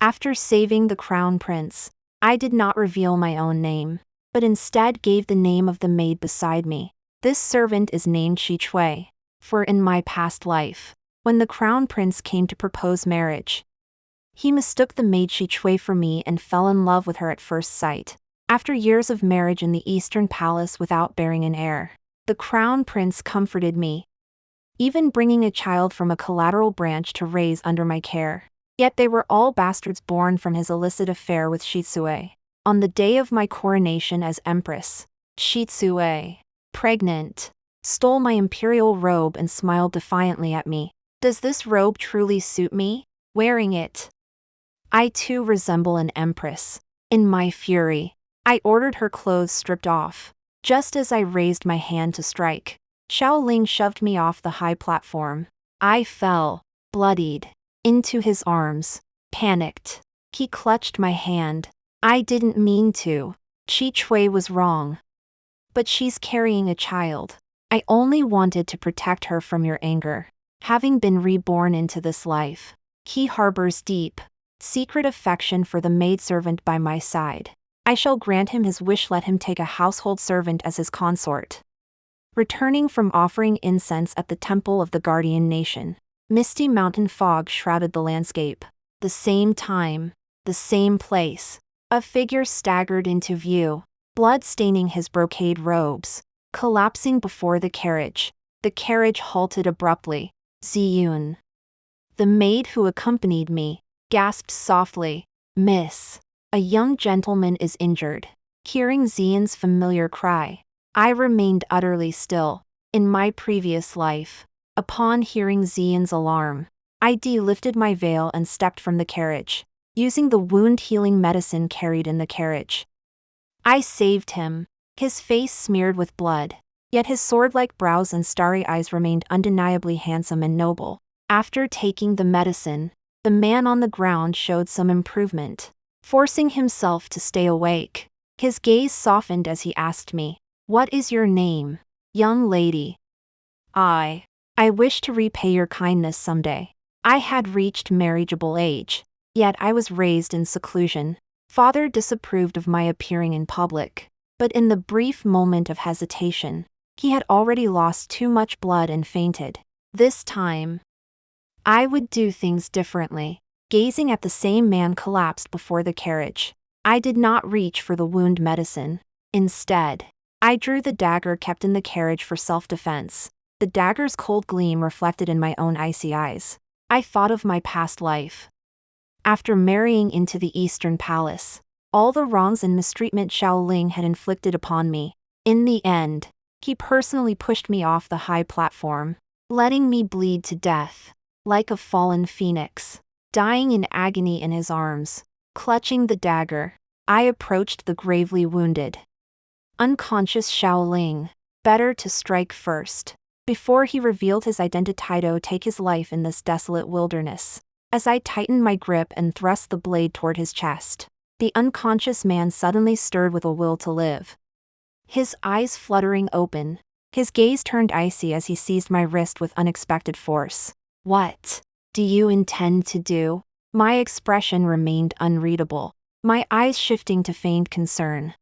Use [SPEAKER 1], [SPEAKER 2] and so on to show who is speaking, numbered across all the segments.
[SPEAKER 1] After saving the crown prince, I did not reveal my own name, but instead gave the name of the maid beside me. This servant is named Shi Chui, for in my past life, when the crown prince came to propose marriage, he mistook the maid Shi Chui for me and fell in love with her at first sight. After years of marriage in the Eastern Palace without bearing an heir, the crown prince comforted me, even bringing a child from a collateral branch to raise under my care. Yet they were all bastards born from his illicit affair with Shi Cui. On the day of my coronation as empress, Shi Cui, pregnant, stole my imperial robe and smiled defiantly at me. Does this robe truly suit me? Wearing it, I too resemble an empress. In my fury, I ordered her clothes stripped off. Just as I raised my hand to strike, Xiao Ling shoved me off the high platform. I fell, bloodied, into his arms. Panicked, he clutched my hand. I didn't mean to. Shi Chui was wrong. But she's carrying a child. I only wanted to protect her from your anger. Having been reborn into this life, he harbors deep, secret affection for the maidservant by my side. I shall grant him his wish. Let him take a household servant as his consort. Returning from offering incense at the temple of the guardian nation, misty mountain fog shrouded the landscape. The same time, the same place, a figure staggered into view, blood staining his brocade robes, collapsing before the carriage. The carriage halted abruptly. Ziyun, the maid who accompanied me, gasped softly, "Miss, a young gentleman is injured." Hearing Ziyun's familiar cry, I remained utterly still. In my previous life, upon hearing Ziyun's alarm, I lifted my veil and stepped from the carriage, using the wound-healing medicine carried in the carriage. I saved him, his face smeared with blood, yet his sword-like brows and starry eyes remained undeniably handsome and noble. After taking the medicine, the man on the ground showed some improvement, forcing himself to stay awake. His gaze softened as he asked me, "What is your name, young lady?" I wish to repay your kindness someday. I had reached marriageable age, yet I was raised in seclusion. Father disapproved of my appearing in public, but in the brief moment of hesitation, he had already lost too much blood and fainted. This time, I would do things differently. Gazing at the same man collapsed before the carriage, I did not reach for the wound medicine. Instead, I drew the dagger kept in the carriage for self-defense. The dagger's cold gleam reflected in my own icy eyes. I thought of my past life. After marrying into the Eastern Palace, all the wrongs and mistreatment Xiao Ling had inflicted upon me. In the end, he personally pushed me off the high platform, letting me bleed to death, like a fallen phoenix. Dying in agony in his arms, clutching the dagger, I approached the gravely wounded, unconscious Xiao Ling. Better to strike first, before he revealed his identity. Take his life in this desolate wilderness. As I tightened my grip and thrust the blade toward his chest, the unconscious man suddenly stirred with a will to live. His eyes fluttering open, his gaze turned icy as he seized my wrist with unexpected force. "What do you intend to do?" My expression remained unreadable, my eyes shifting to feigned concern.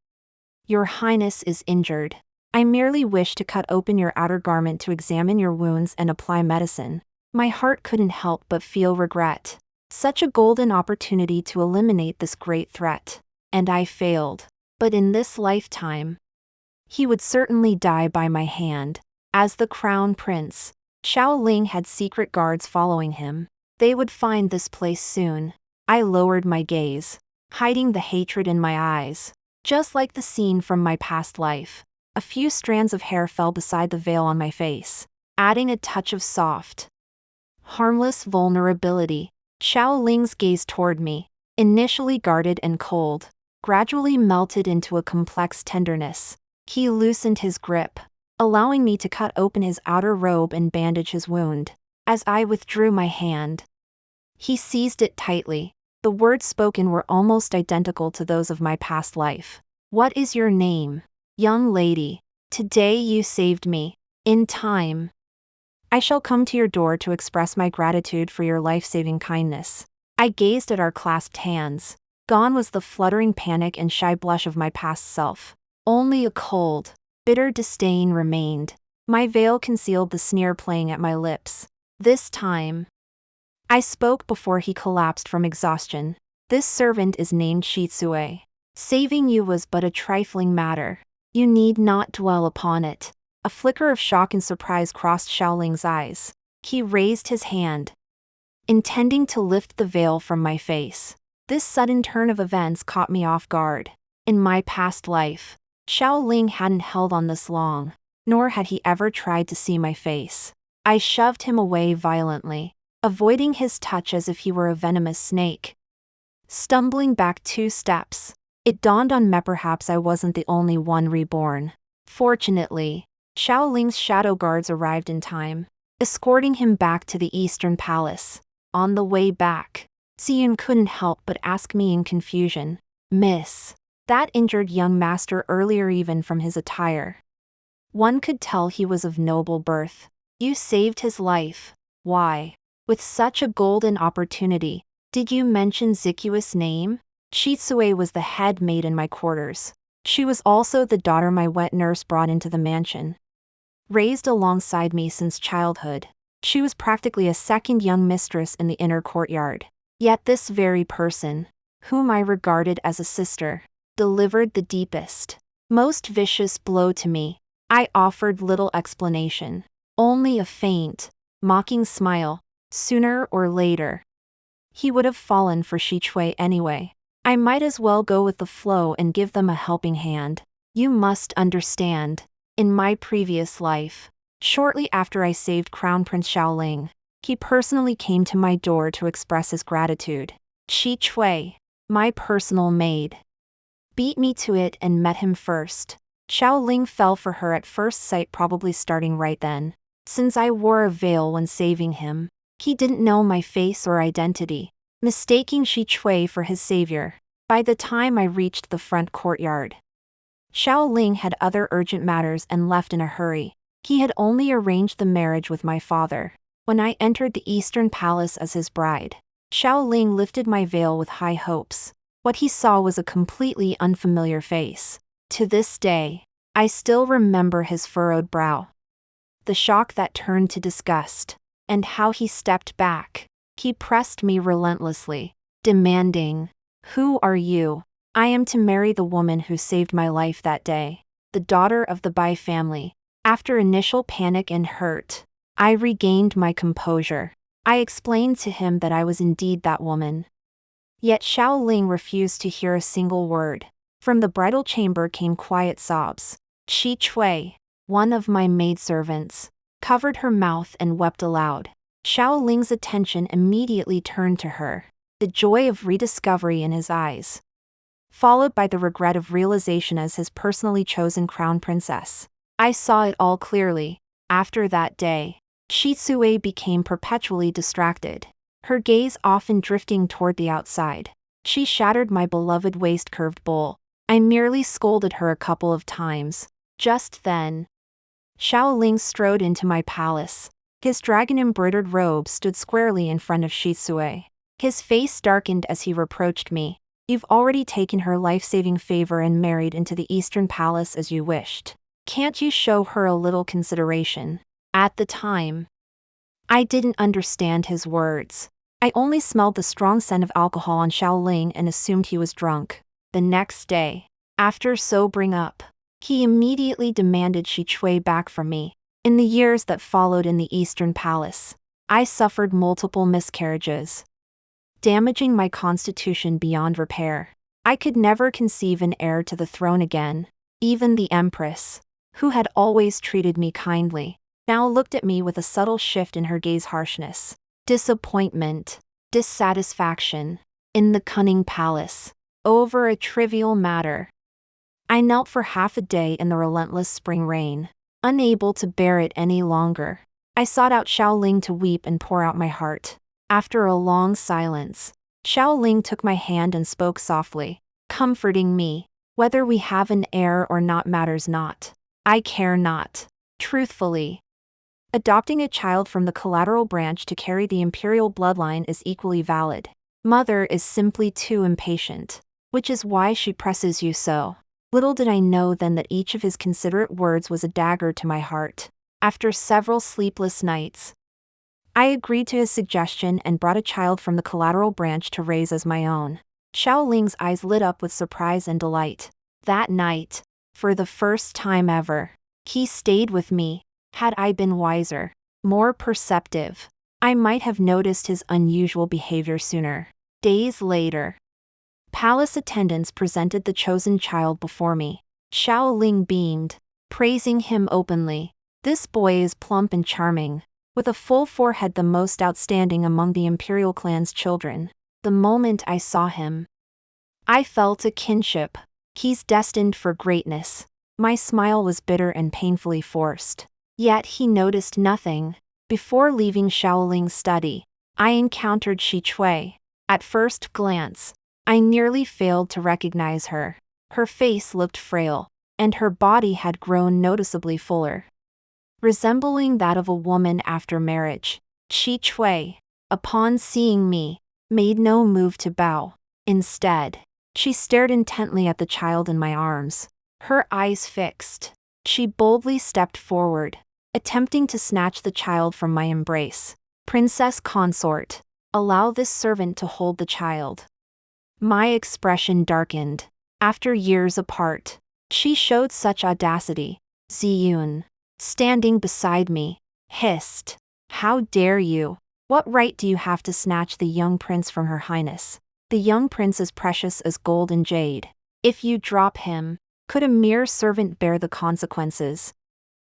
[SPEAKER 1] "Your Highness is injured. I merely wish to cut open your outer garment to examine your wounds and apply medicine." My heart couldn't help but feel regret. Such a golden opportunity to eliminate this great threat. And I failed. But in this lifetime, he would certainly die by my hand. As the crown prince, Xiao Ling had secret guards following him. They would find this place soon. I lowered my gaze, hiding the hatred in my eyes. Just like the scene from my past life, a few strands of hair fell beside the veil on my face, adding a touch of soft, harmless vulnerability. Xiao Ling's gaze toward me, initially guarded and cold, gradually melted into a complex tenderness. He loosened his grip, allowing me to cut open his outer robe and bandage his wound. As I withdrew my hand, he seized it tightly. The words spoken were almost identical to those of my past life. "What is your name, young lady? Today you saved me. In time, I shall come to your door to express my gratitude for your life-saving kindness." I gazed at our clasped hands. Gone was the fluttering panic and shy blush of my past self. Only a cold, bitter disdain remained. My veil concealed the sneer playing at my lips. This time, I spoke before he collapsed from exhaustion. This servant is named Shitsue. Saving you was but a trifling matter. You need not dwell upon it. A flicker of shock and surprise crossed Xiaoling's eyes. He raised his hand, intending to lift the veil from my face. This sudden turn of events caught me off guard. In my past life, Xiaoling hadn't held on this long, nor had he ever tried to see my face. I shoved him away violently, avoiding his touch as if he were a venomous snake. Stumbling back 2 steps, it dawned on me perhaps I wasn't the only one reborn. Fortunately, Xiaoling's shadow guards arrived in time, escorting him back to the Eastern Palace. On the way back, Xiyun couldn't help but ask me in confusion, "Miss, that injured young master earlier even from his attire. One could tell he was of noble birth. You saved his life. Why, with such a golden opportunity, did you mention Ziku's name?" Shitsue was the head maid in my quarters. She was also the daughter my wet nurse brought into the mansion. Raised alongside me since childhood, she was practically a second young mistress in the inner courtyard. Yet this very person, whom I regarded as a sister, delivered the deepest, most vicious blow to me. I offered little explanation, only a faint, mocking smile. Sooner or later, he would have fallen for Shitsue anyway. I might as well go with the flow and give them a helping hand. You must understand, in my previous life, shortly after I saved Crown Prince Xiaoling, he personally came to my door to express his gratitude. Shitsue, my personal maid, beat me to it and met him first. Xiaoling fell for her at first sight, probably starting right then. Since I wore a veil when saving him, he didn't know my face or identity, mistaking Shitsue for his savior. By the time I reached the front courtyard, Xiaoling had other urgent matters and left in a hurry. He had only arranged the marriage with my father. When I entered the Eastern Palace as his bride, Xiaoling lifted my veil with high hopes. What he saw was a completely unfamiliar face. To this day, I still remember his furrowed brow, the shock that turned to disgust, and how he stepped back. He pressed me relentlessly, demanding, "Who are you?" "I am to marry the woman who saved my life that day, the daughter of the Bai family." After initial panic and hurt, I regained my composure. I explained to him that I was indeed that woman. Yet Xiaoling refused to hear a single word. From the bridal chamber came quiet sobs. Shitsue, one of my maidservants, covered her mouth and wept aloud. Xiaoling's attention immediately turned to her, the joy of rediscovery in his eyes, followed by the regret of realization as his personally chosen crown princess. I saw it all clearly. After that day, Shitsue became perpetually distracted, her gaze often drifting toward the outside. She shattered my beloved waist-curved bowl. I merely scolded her a couple of times. Just then, Xiaoling strode into my palace. His dragon-embroidered robe stood squarely in front of Shitsue. His face darkened as he reproached me. "You've already taken her life-saving favor and married into the Eastern Palace as you wished. Can't you show her a little consideration?" At the time, I didn't understand his words. I only smelled the strong scent of alcohol on Xiaoling and assumed he was drunk. The next day, after sobering up, he immediately demanded Shitsue back from me. In the years that followed in the Eastern Palace, I suffered multiple miscarriages, damaging my constitution beyond repair. I could never conceive an heir to the throne again. Even the Empress, who had always treated me kindly, now looked at me with a subtle shift in her gaze harshness. Disappointment, dissatisfaction, in the cunning palace, over a trivial matter. I knelt for half a day in the relentless spring rain, unable to bear it any longer. I sought out Xiaoling to weep and pour out my heart. After a long silence, Xiaoling took my hand and spoke softly, comforting me. "Whether we have an heir or not matters not. I care not. Truthfully, adopting a child from the collateral branch to carry the imperial bloodline is equally valid. Mother is simply too impatient, which is why she presses you so. Little did I know then that each of his considerate words was a dagger to my heart. After several sleepless nights, I agreed to his suggestion and brought a child from the collateral branch to raise as my own. Xiaoling's eyes lit up with surprise and delight. That night, for the first time ever, he stayed with me. Had I been wiser, more perceptive, I might have noticed his unusual behavior sooner. Days later, palace attendants presented the chosen child before me. Xiaoling beamed, praising him openly. This boy is plump and charming, with a full forehead, the most outstanding among the imperial clan's children. The moment I saw him, I felt a kinship. He's destined for greatness. My smile was bitter and painfully forced. Yet he noticed nothing. Before leaving Xiaoling's study, I encountered Shi Chui. At first glance, I nearly failed to recognize her. Her face looked frail, and her body had grown noticeably fuller, resembling that of a woman after marriage. Shi Chui, upon seeing me, made no move to bow. Instead, she stared intently at the child in my arms, her eyes fixed. She boldly stepped forward, attempting to snatch the child from my embrace. Princess consort, allow this servant to hold the child. My expression darkened. After years apart, she showed such audacity. Ziyun, standing beside me, hissed, "How dare you? What right do you have to snatch the young prince from her highness? The young prince is precious as gold and jade. If you drop him, could a mere servant bear the consequences?"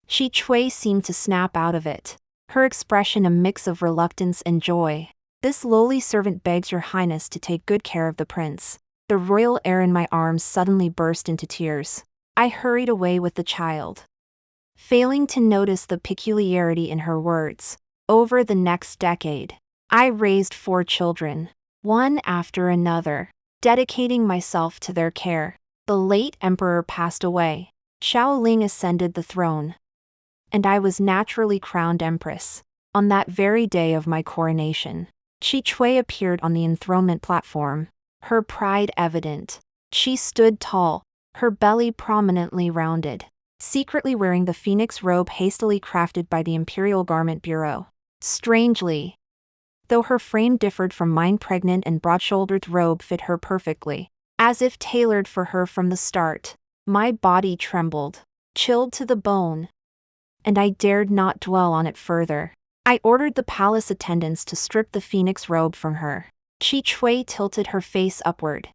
[SPEAKER 1] Shi Chui seemed to snap out of it, her expression a mix of reluctance and joy. "This lowly servant begs your highness to take good care of the prince." The royal heir in my arms suddenly burst into tears. I hurried away with the child, failing to notice the peculiarity in her words. Over the next decade, I raised 4 children, one after another, dedicating myself to their care. The late emperor passed away. Xiaoling ascended the throne, and I was naturally crowned empress. On that very day of my coronation, Shi Chui appeared on the enthronement platform, her pride evident. She stood tall, her belly prominently rounded, secretly wearing the phoenix robe hastily crafted by the Imperial Garment Bureau. Strangely, though her frame differed from mine, pregnant and broad-shouldered robe fit her perfectly, as if tailored for her from the start. My body trembled, chilled to the bone, and I dared not dwell on it further. I ordered the palace attendants to strip the phoenix robe from her. Shi Chui tilted her face upward,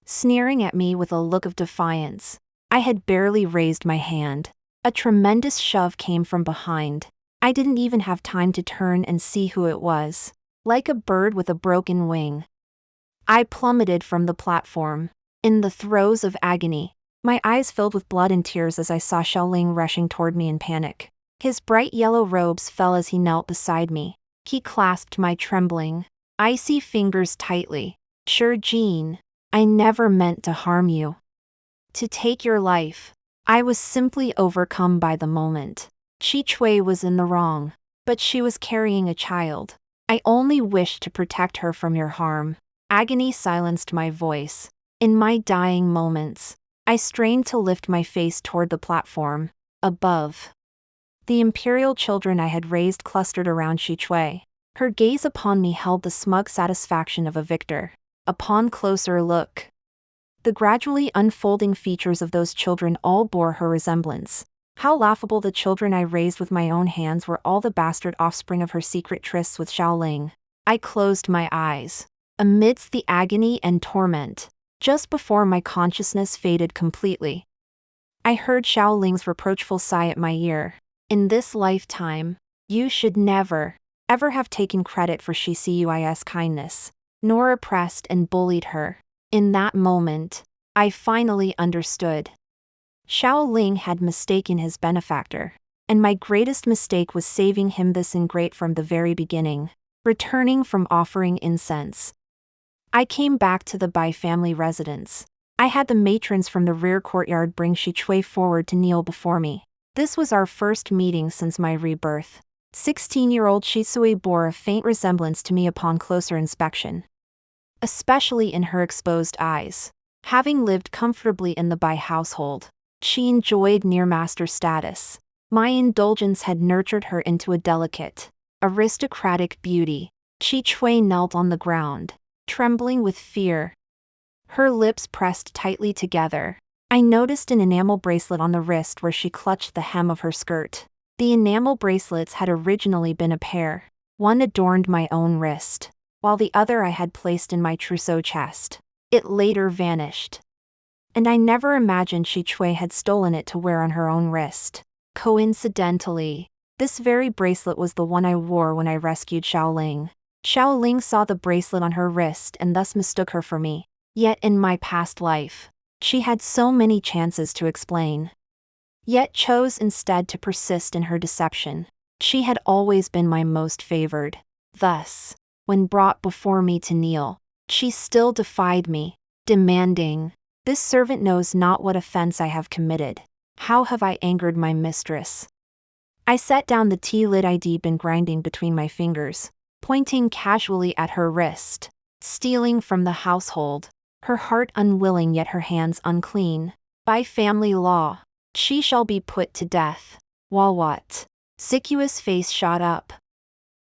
[SPEAKER 1] sneering at me with a look of defiance. I had barely raised my hand. A tremendous shove came from behind. I didn't even have time to turn and see who it was. Like a bird with a broken wing, I plummeted from the platform. In the throes of agony, my eyes filled with blood and tears as I saw Xiaoling rushing toward me in panic. His bright yellow robes fell as he knelt beside me. He clasped my trembling, icy fingers tightly. "Sure, Jean, I never meant to harm you, to take your life." I was simply overcome by the moment. Shi Chui was in the wrong, but she was carrying a child. I only wished to protect her from your harm. Agony silenced my voice. In my dying moments, I strained to lift my face toward the platform. Above, the imperial children I had raised clustered around Shi Chui. Her gaze upon me held the smug satisfaction of a victor. Upon closer look, the gradually unfolding features of those children all bore her resemblance. How laughable! The children I raised with my own hands were all the bastard offspring of her secret trysts with Xiaoling. I closed my eyes, amidst the agony and torment. Just before my consciousness faded completely, I heard Xiaoling's reproachful sigh at my ear. "In this lifetime, you should never, ever have taken credit for Shi Cui's kindness, nor oppressed and bullied her." In that moment, I finally understood. Xiaoling had mistaken his benefactor, and my greatest mistake was saving him this ingrate from the very beginning. Returning from offering incense, I came back to the Bai family residence. I had the matrons from the rear courtyard bring Shi Chui forward to kneel before me. This was our first meeting since my rebirth. 16-year-old Shi Cui bore a faint resemblance to me upon closer inspection. especially in her exposed eyes. Having lived comfortably in the Bai household, she enjoyed near-master status. My indulgence had nurtured her into a delicate, aristocratic beauty. Chi Chui knelt on the ground, trembling with fear, her lips pressed tightly together. I noticed an enamel bracelet on the wrist where she clutched the hem of her skirt. The enamel bracelets had originally been a pair. One adorned my own wrist, while the other I had placed in my trousseau chest. It later vanished, and I never imagined Shi Chui had stolen it to wear on her own wrist. Coincidentally, this very bracelet was the one I wore when I rescued Xiaoling. Xiaoling saw the bracelet on her wrist and thus mistook her for me. Yet in my past life, she had so many chances to explain, yet chose instead to persist in her deception. She had always been my most favored. Thus, when brought before me to kneel, she still defied me, demanding, "This servant knows not what offense I have committed. How have I angered my mistress?" I set down the tea lid I'd been grinding between my fingers, pointing casually at her wrist. "Stealing from the household, her heart unwilling yet her hands unclean. By family law, she shall be put to death." While what? Sicuous face shot up,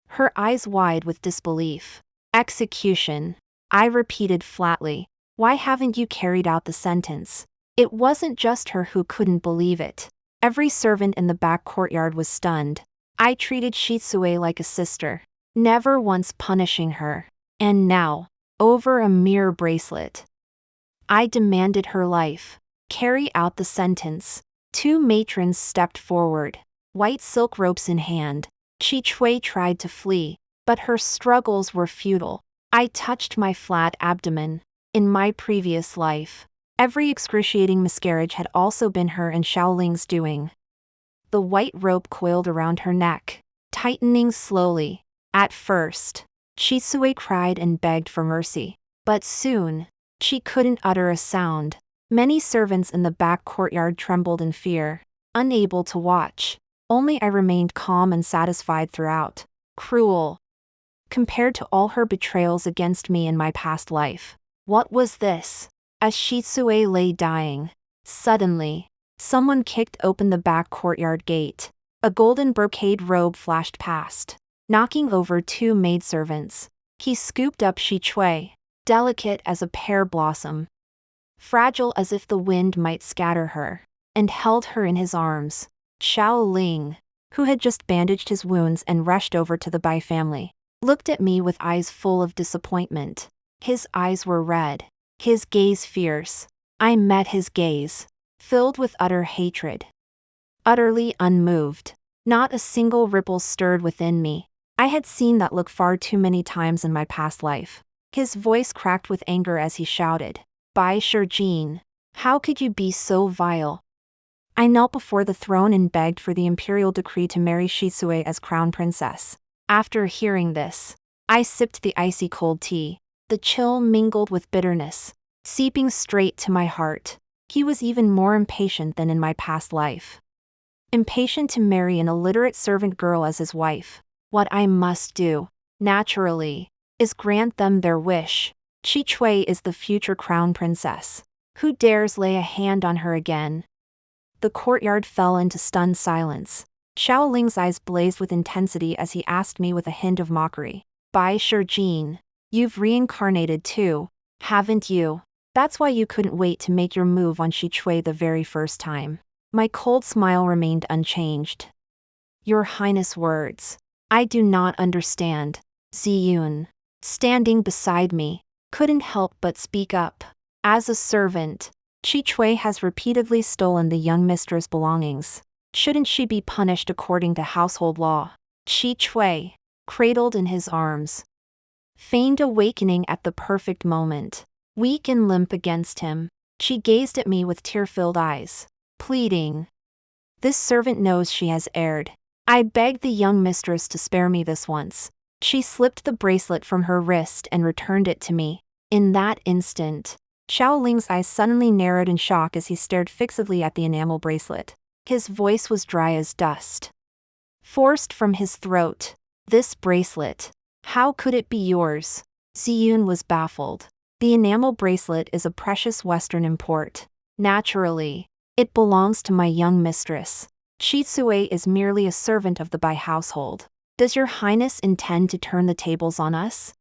[SPEAKER 1] her eyes wide with disbelief. "Execution," I repeated flatly. "Why haven't you carried out the sentence?" It wasn't just her who couldn't believe it. Every servant in the back courtyard was stunned. I treated Shitsue like a sister, never once punishing her. And now, over a mere bracelet, I demanded her life. "Carry out the sentence." Two matrons stepped forward, white silk ropes in hand. Chi Chui tried to flee, but her struggles were futile. I touched my flat abdomen. In my previous life, every excruciating miscarriage had also been her and Xiaoling's doing. The white rope coiled around her neck, tightening slowly. At first, Shisue cried and begged for mercy, but soon, she couldn't utter a sound. Many servants in the back courtyard trembled in fear, unable to watch. Only I remained calm and satisfied throughout. Cruel, compared to all her betrayals against me in my past life. What was this? As Shitsue lay dying, suddenly, someone kicked open the back courtyard gate. A golden brocade robe flashed past, knocking over two maidservants. He scooped up Shi Chui, delicate as a pear blossom, fragile as if the wind might scatter her, and held her in his arms. Xiao Ling, who had just bandaged his wounds and rushed over to the Bai family, looked at me with eyes full of disappointment. His eyes were red, his gaze fierce. I met his gaze, filled with utter hatred. Utterly unmoved, not a single ripple stirred within me. I had seen that look far too many times in my past life. His voice cracked with anger as he shouted, "Bai Shijin, how could you be so vile?" I knelt before the throne and begged for the imperial decree to marry Shitsue as crown princess. After hearing this, I sipped the icy cold tea. The chill mingled with bitterness, seeping straight to my heart. He was even more impatient than in my past life. Impatient to marry an illiterate servant girl as his wife. What I must do, naturally, is grant them their wish. Chi Chui is the future crown princess. Who dares lay a hand on her again? The courtyard fell into stunned silence. Xiao Ling's eyes blazed with intensity as he asked me with a hint of mockery, "Bai Shijin, you've reincarnated too, haven't you? That's why you couldn't wait to make your move on Shi Chui the very first time." My cold smile remained unchanged. "Your Highness' words. I do not understand." Ziyun, standing beside me, couldn't help but speak up. "As a servant, Chi Chui has repeatedly stolen the young mistress' belongings. Shouldn't she be punished according to household law?" Chi Chui, cradled in his arms, feigned awakening at the perfect moment. Weak and limp against him, she gazed at me with tear-filled eyes, pleading. "This servant knows she has erred. I begged the young mistress to spare me this once." She slipped the bracelet from her wrist and returned it to me. In that instant, Xiao Ling's eyes suddenly narrowed in shock as he stared fixedly at the enamel bracelet. His voice was dry as dust, forced from his throat. "This bracelet, how could it be yours?" Ziyun was baffled. The enamel bracelet is a precious Western import. Naturally, it belongs to my young mistress. Shitsue is merely a servant of the Bai household. Does your highness intend to turn the tables on us?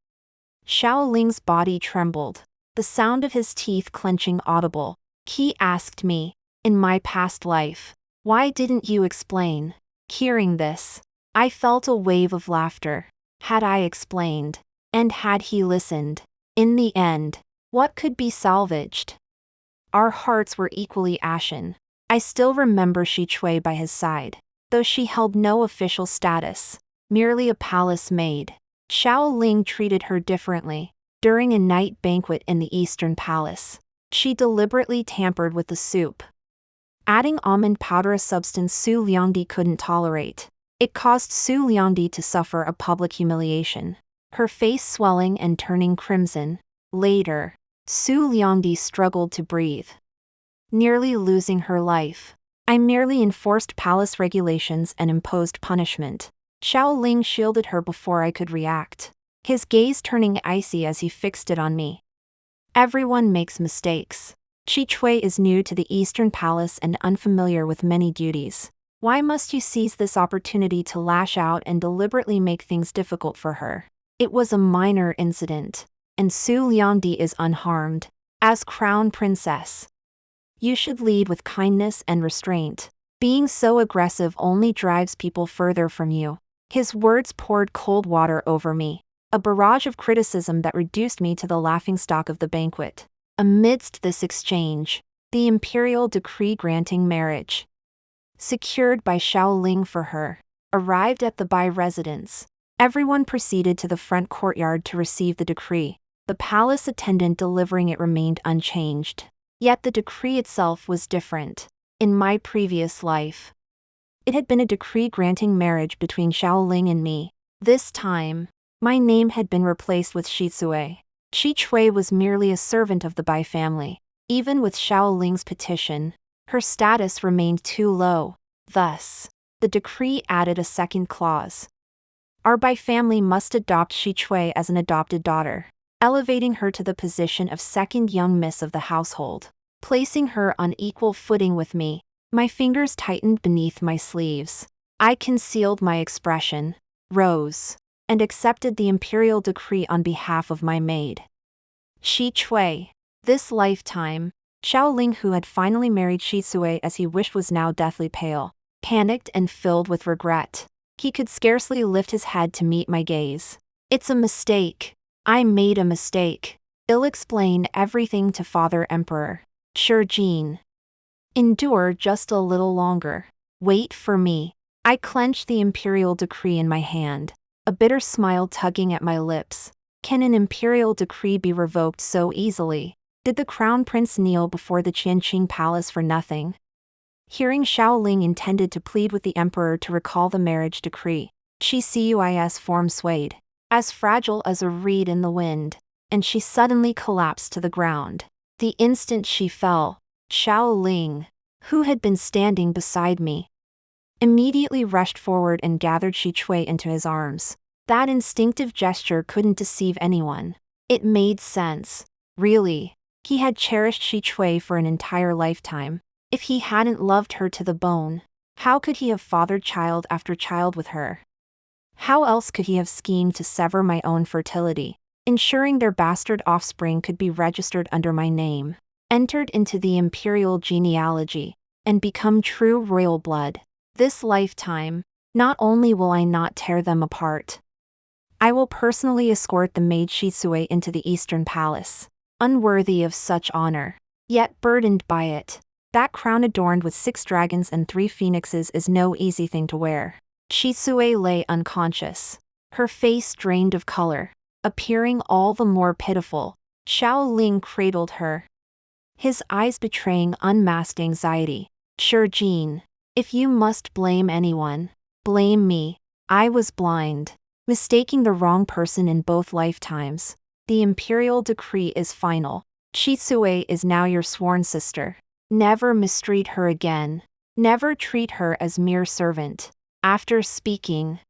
[SPEAKER 1] Shaoling's body trembled, the sound of his teeth clenching audible. He asked me, in my past life, why didn't you explain? Hearing this, I felt a wave of laughter. Had I explained, and had he listened, in the end, what could be salvaged? Our hearts were equally ashen. I still remember Shi Chui by his side, though she held no official status, merely a palace maid. Xiao Ling treated her differently. During a night banquet in the Eastern Palace, she deliberately tampered with the soup, adding almond powder, a substance Su Liangdi couldn't tolerate. It caused Su Liangdi to suffer a public humiliation, her face swelling and turning crimson. Later, Su Liangdi struggled to breathe, nearly losing her life. I merely enforced palace regulations and imposed punishment. Xiao Ling shielded her before I could react, his gaze turning icy as he fixed it on me. Everyone makes mistakes. Shi Chui is new to the Eastern Palace and unfamiliar with many duties. Why must you seize this opportunity to lash out and deliberately make things difficult for her? It was a minor incident, and Su Liangdi is unharmed. As crown princess, you should lead with kindness and restraint. Being so aggressive only drives people further from you. His words poured cold water over me, a barrage of criticism that reduced me to the laughingstock of the banquet. Amidst this exchange, the imperial decree granting marriage, secured by Xiao Ling for her, arrived at the Bai residence. Everyone proceeded to the front courtyard to receive the decree. The palace attendant delivering it remained unchanged. Yet the decree itself was different. In my previous life, it had been a decree granting marriage between Xiao Ling and me. This time, my name had been replaced with Shitsue. Shi Chui was merely a servant of the Bai family. Even with Xiao Ling's petition, her status remained too low. Thus, the decree added a second clause. Our Bai family must adopt Shi Chui as an adopted daughter, elevating her to the position of second young miss of the household, placing her on equal footing with me. My fingers tightened beneath my sleeves. I concealed my expression, rose, and accepted the imperial decree on behalf of my maid, Shi Chui. This lifetime, Xiao Ling, who had finally married Shitsue as he wished, was now deathly pale, panicked and filled with regret. He could scarcely lift his head to meet my gaze. It's a mistake. I made a mistake. I'll explain everything to Father Emperor. Sure, Jean. Endure just a little longer. Wait for me. I clenched the imperial decree in my hand, a bitter smile tugging at my lips. Can an imperial decree be revoked so easily? Did the crown prince kneel before the Qianqing palace for nothing? Hearing Xiao Ling intended to plead with the emperor to recall the marriage decree, Chi Cui's form swayed, as fragile as a reed in the wind, and she suddenly collapsed to the ground. The instant she fell, Xiao Ling, who had been standing beside me, immediately rushed forward and gathered Shi Chui into his arms. That instinctive gesture couldn't deceive anyone. It made sense. Really, he had cherished Shi Chui for an entire lifetime. If he hadn't loved her to the bone, how could he have fathered child after child with her? How else could he have schemed to sever my own fertility, ensuring their bastard offspring could be registered under my name, entered into the imperial genealogy, and become true royal blood? This lifetime, not only will I not tear them apart, I will personally escort the maid Shitsue into the Eastern Palace. Unworthy of such honor, yet burdened by it. That crown adorned with 6 dragons and 3 phoenixes is no easy thing to wear. Shitsue lay unconscious, her face drained of color, appearing all the more pitiful. Xiao Ling cradled her, his eyes betraying unmasked anxiety. Sure, Jean, if you must blame anyone, blame me. I was blind, mistaking the wrong person in both lifetimes. The imperial decree is final. Shitsue is now your sworn sister. Never mistreat her again. Never treat her as mere servant. After speaking,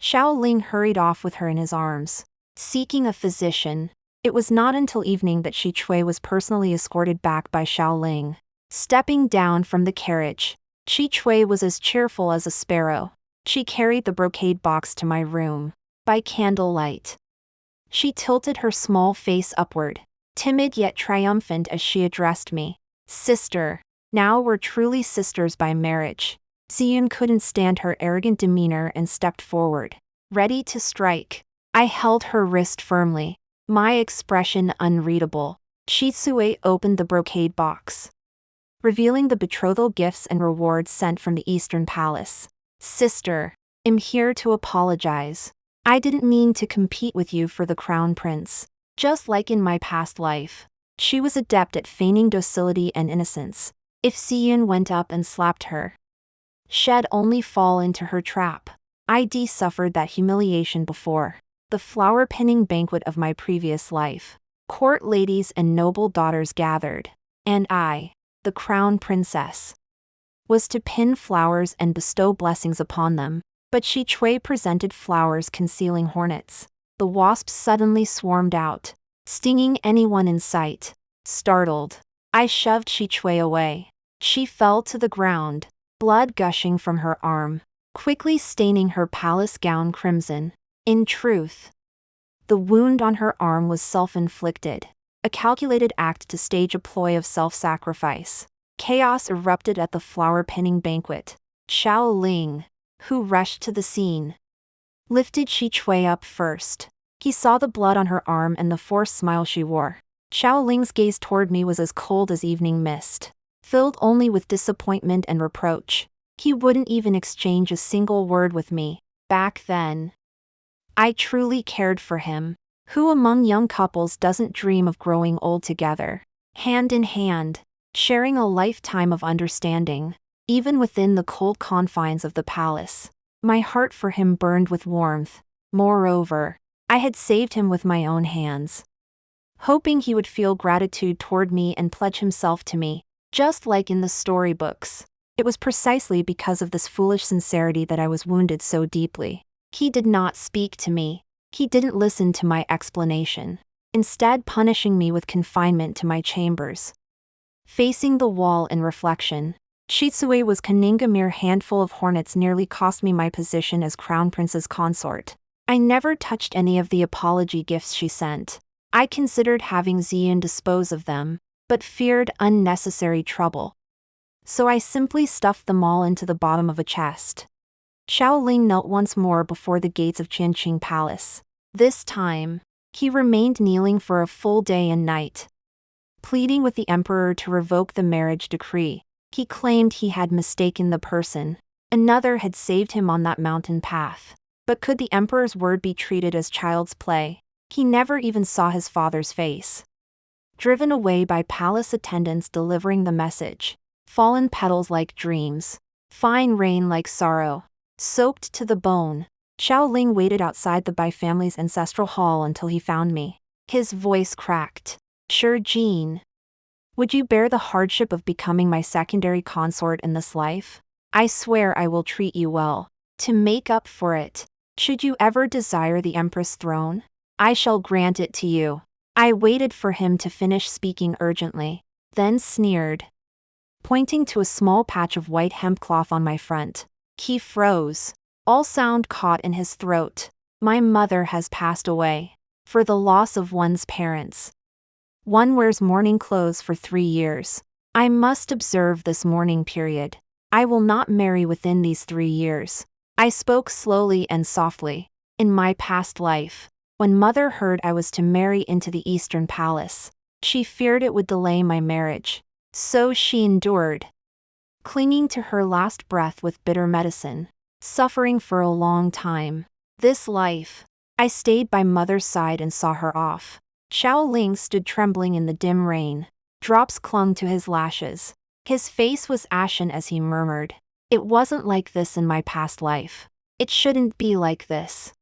[SPEAKER 1] Xiao Ling hurried off with her in his arms. seeking a physician. It was not until evening that Shi Chui was personally escorted back by Xiao Ling. Stepping down from the carriage, Shi Chui was as cheerful as a sparrow. She carried the brocade box to my room. By candlelight, she tilted her small face upward, timid yet triumphant as she addressed me. Sister. Now we're truly sisters by marriage. Ziyun couldn't stand her arrogant demeanor and stepped forward, ready to strike. I held her wrist firmly, my expression unreadable. Shi Cui opened the brocade box, revealing the betrothal gifts and rewards sent from the Eastern Palace. Sister, I'm here to apologize. I didn't mean to compete with you for the crown prince. Just like in my past life, she was adept at feigning docility and innocence. If Ziyun went up and slapped her, she'd only fall into her trap. I'd suffered that humiliation before. The flower-pinning banquet of my previous life. Court ladies and noble daughters gathered, and I, the crown princess, was to pin flowers and bestow blessings upon them. But Shi Chui presented flowers concealing hornets. The wasps suddenly swarmed out, stinging anyone in sight. Startled, I shoved Shi Chui away. She fell to the ground, blood gushing from her arm, quickly staining her palace gown crimson. In truth, the wound on her arm was self-inflicted, a calculated act to stage a ploy of self-sacrifice. Chaos erupted at the flower-pinning banquet. Xiao Ling, who rushed to the scene, lifted Shi Chui up first. He saw the blood on her arm and the forced smile she wore. Xiao Ling's gaze toward me was as cold as evening mist, filled only with disappointment and reproach. He wouldn't even exchange a single word with me. Back then, I truly cared for him. Who among young couples doesn't dream of growing old together, hand in hand, sharing a lifetime of understanding? Even within the cold confines of the palace, my heart for him burned with warmth. Moreover, I had saved him with my own hands, hoping he would feel gratitude toward me and pledge himself to me, just like in the storybooks. It was precisely because of this foolish sincerity that I was wounded so deeply. He did not speak to me. He didn't listen to my explanation, instead punishing me with confinement to my chambers. Facing the wall in reflection, Shi Cui was conning a mere handful of hornets nearly cost me my position as crown prince's consort. I never touched any of the apology gifts she sent. I considered having Ziyun dispose of them, but feared unnecessary trouble. So I simply stuffed them all into the bottom of a chest. Xiao Ling knelt once more before the gates of Qianqing Palace. This time, he remained kneeling for a full day and night, pleading with the emperor to revoke the marriage decree. He claimed he had mistaken the person. Another had saved him on that mountain path. But could the emperor's word be treated as child's play? He never even saw his father's face. Driven away by palace attendants delivering the message. Fallen petals like dreams. Fine rain like sorrow. Soaked to the bone. Xiao Ling waited outside the Bai family's ancestral hall until he found me. His voice cracked. Sure, Jean. Would you bear the hardship of becoming my secondary consort in this life? I swear I will treat you well. To make up for it, should you ever desire the Empress throne, I shall grant it to you. I waited for him to finish speaking urgently, then sneered, pointing to a small patch of white hemp cloth on my front. He froze. All sound caught in his throat. My mother has passed away. For the loss of one's parents, one wears mourning clothes for 3 years. I must observe this mourning period. I will not marry within these 3 years. I spoke slowly and softly. In my past life, when mother heard I was to marry into the Eastern Palace, she feared it would delay my marriage. So she endured, clinging to her last breath with bitter medicine, suffering for a long time. This life, I stayed by mother's side and saw her off. Xiao Ling stood trembling in the dim rain. Drops clung to his lashes. His face was ashen as he murmured, "It wasn't like this in my past life. It shouldn't be like this."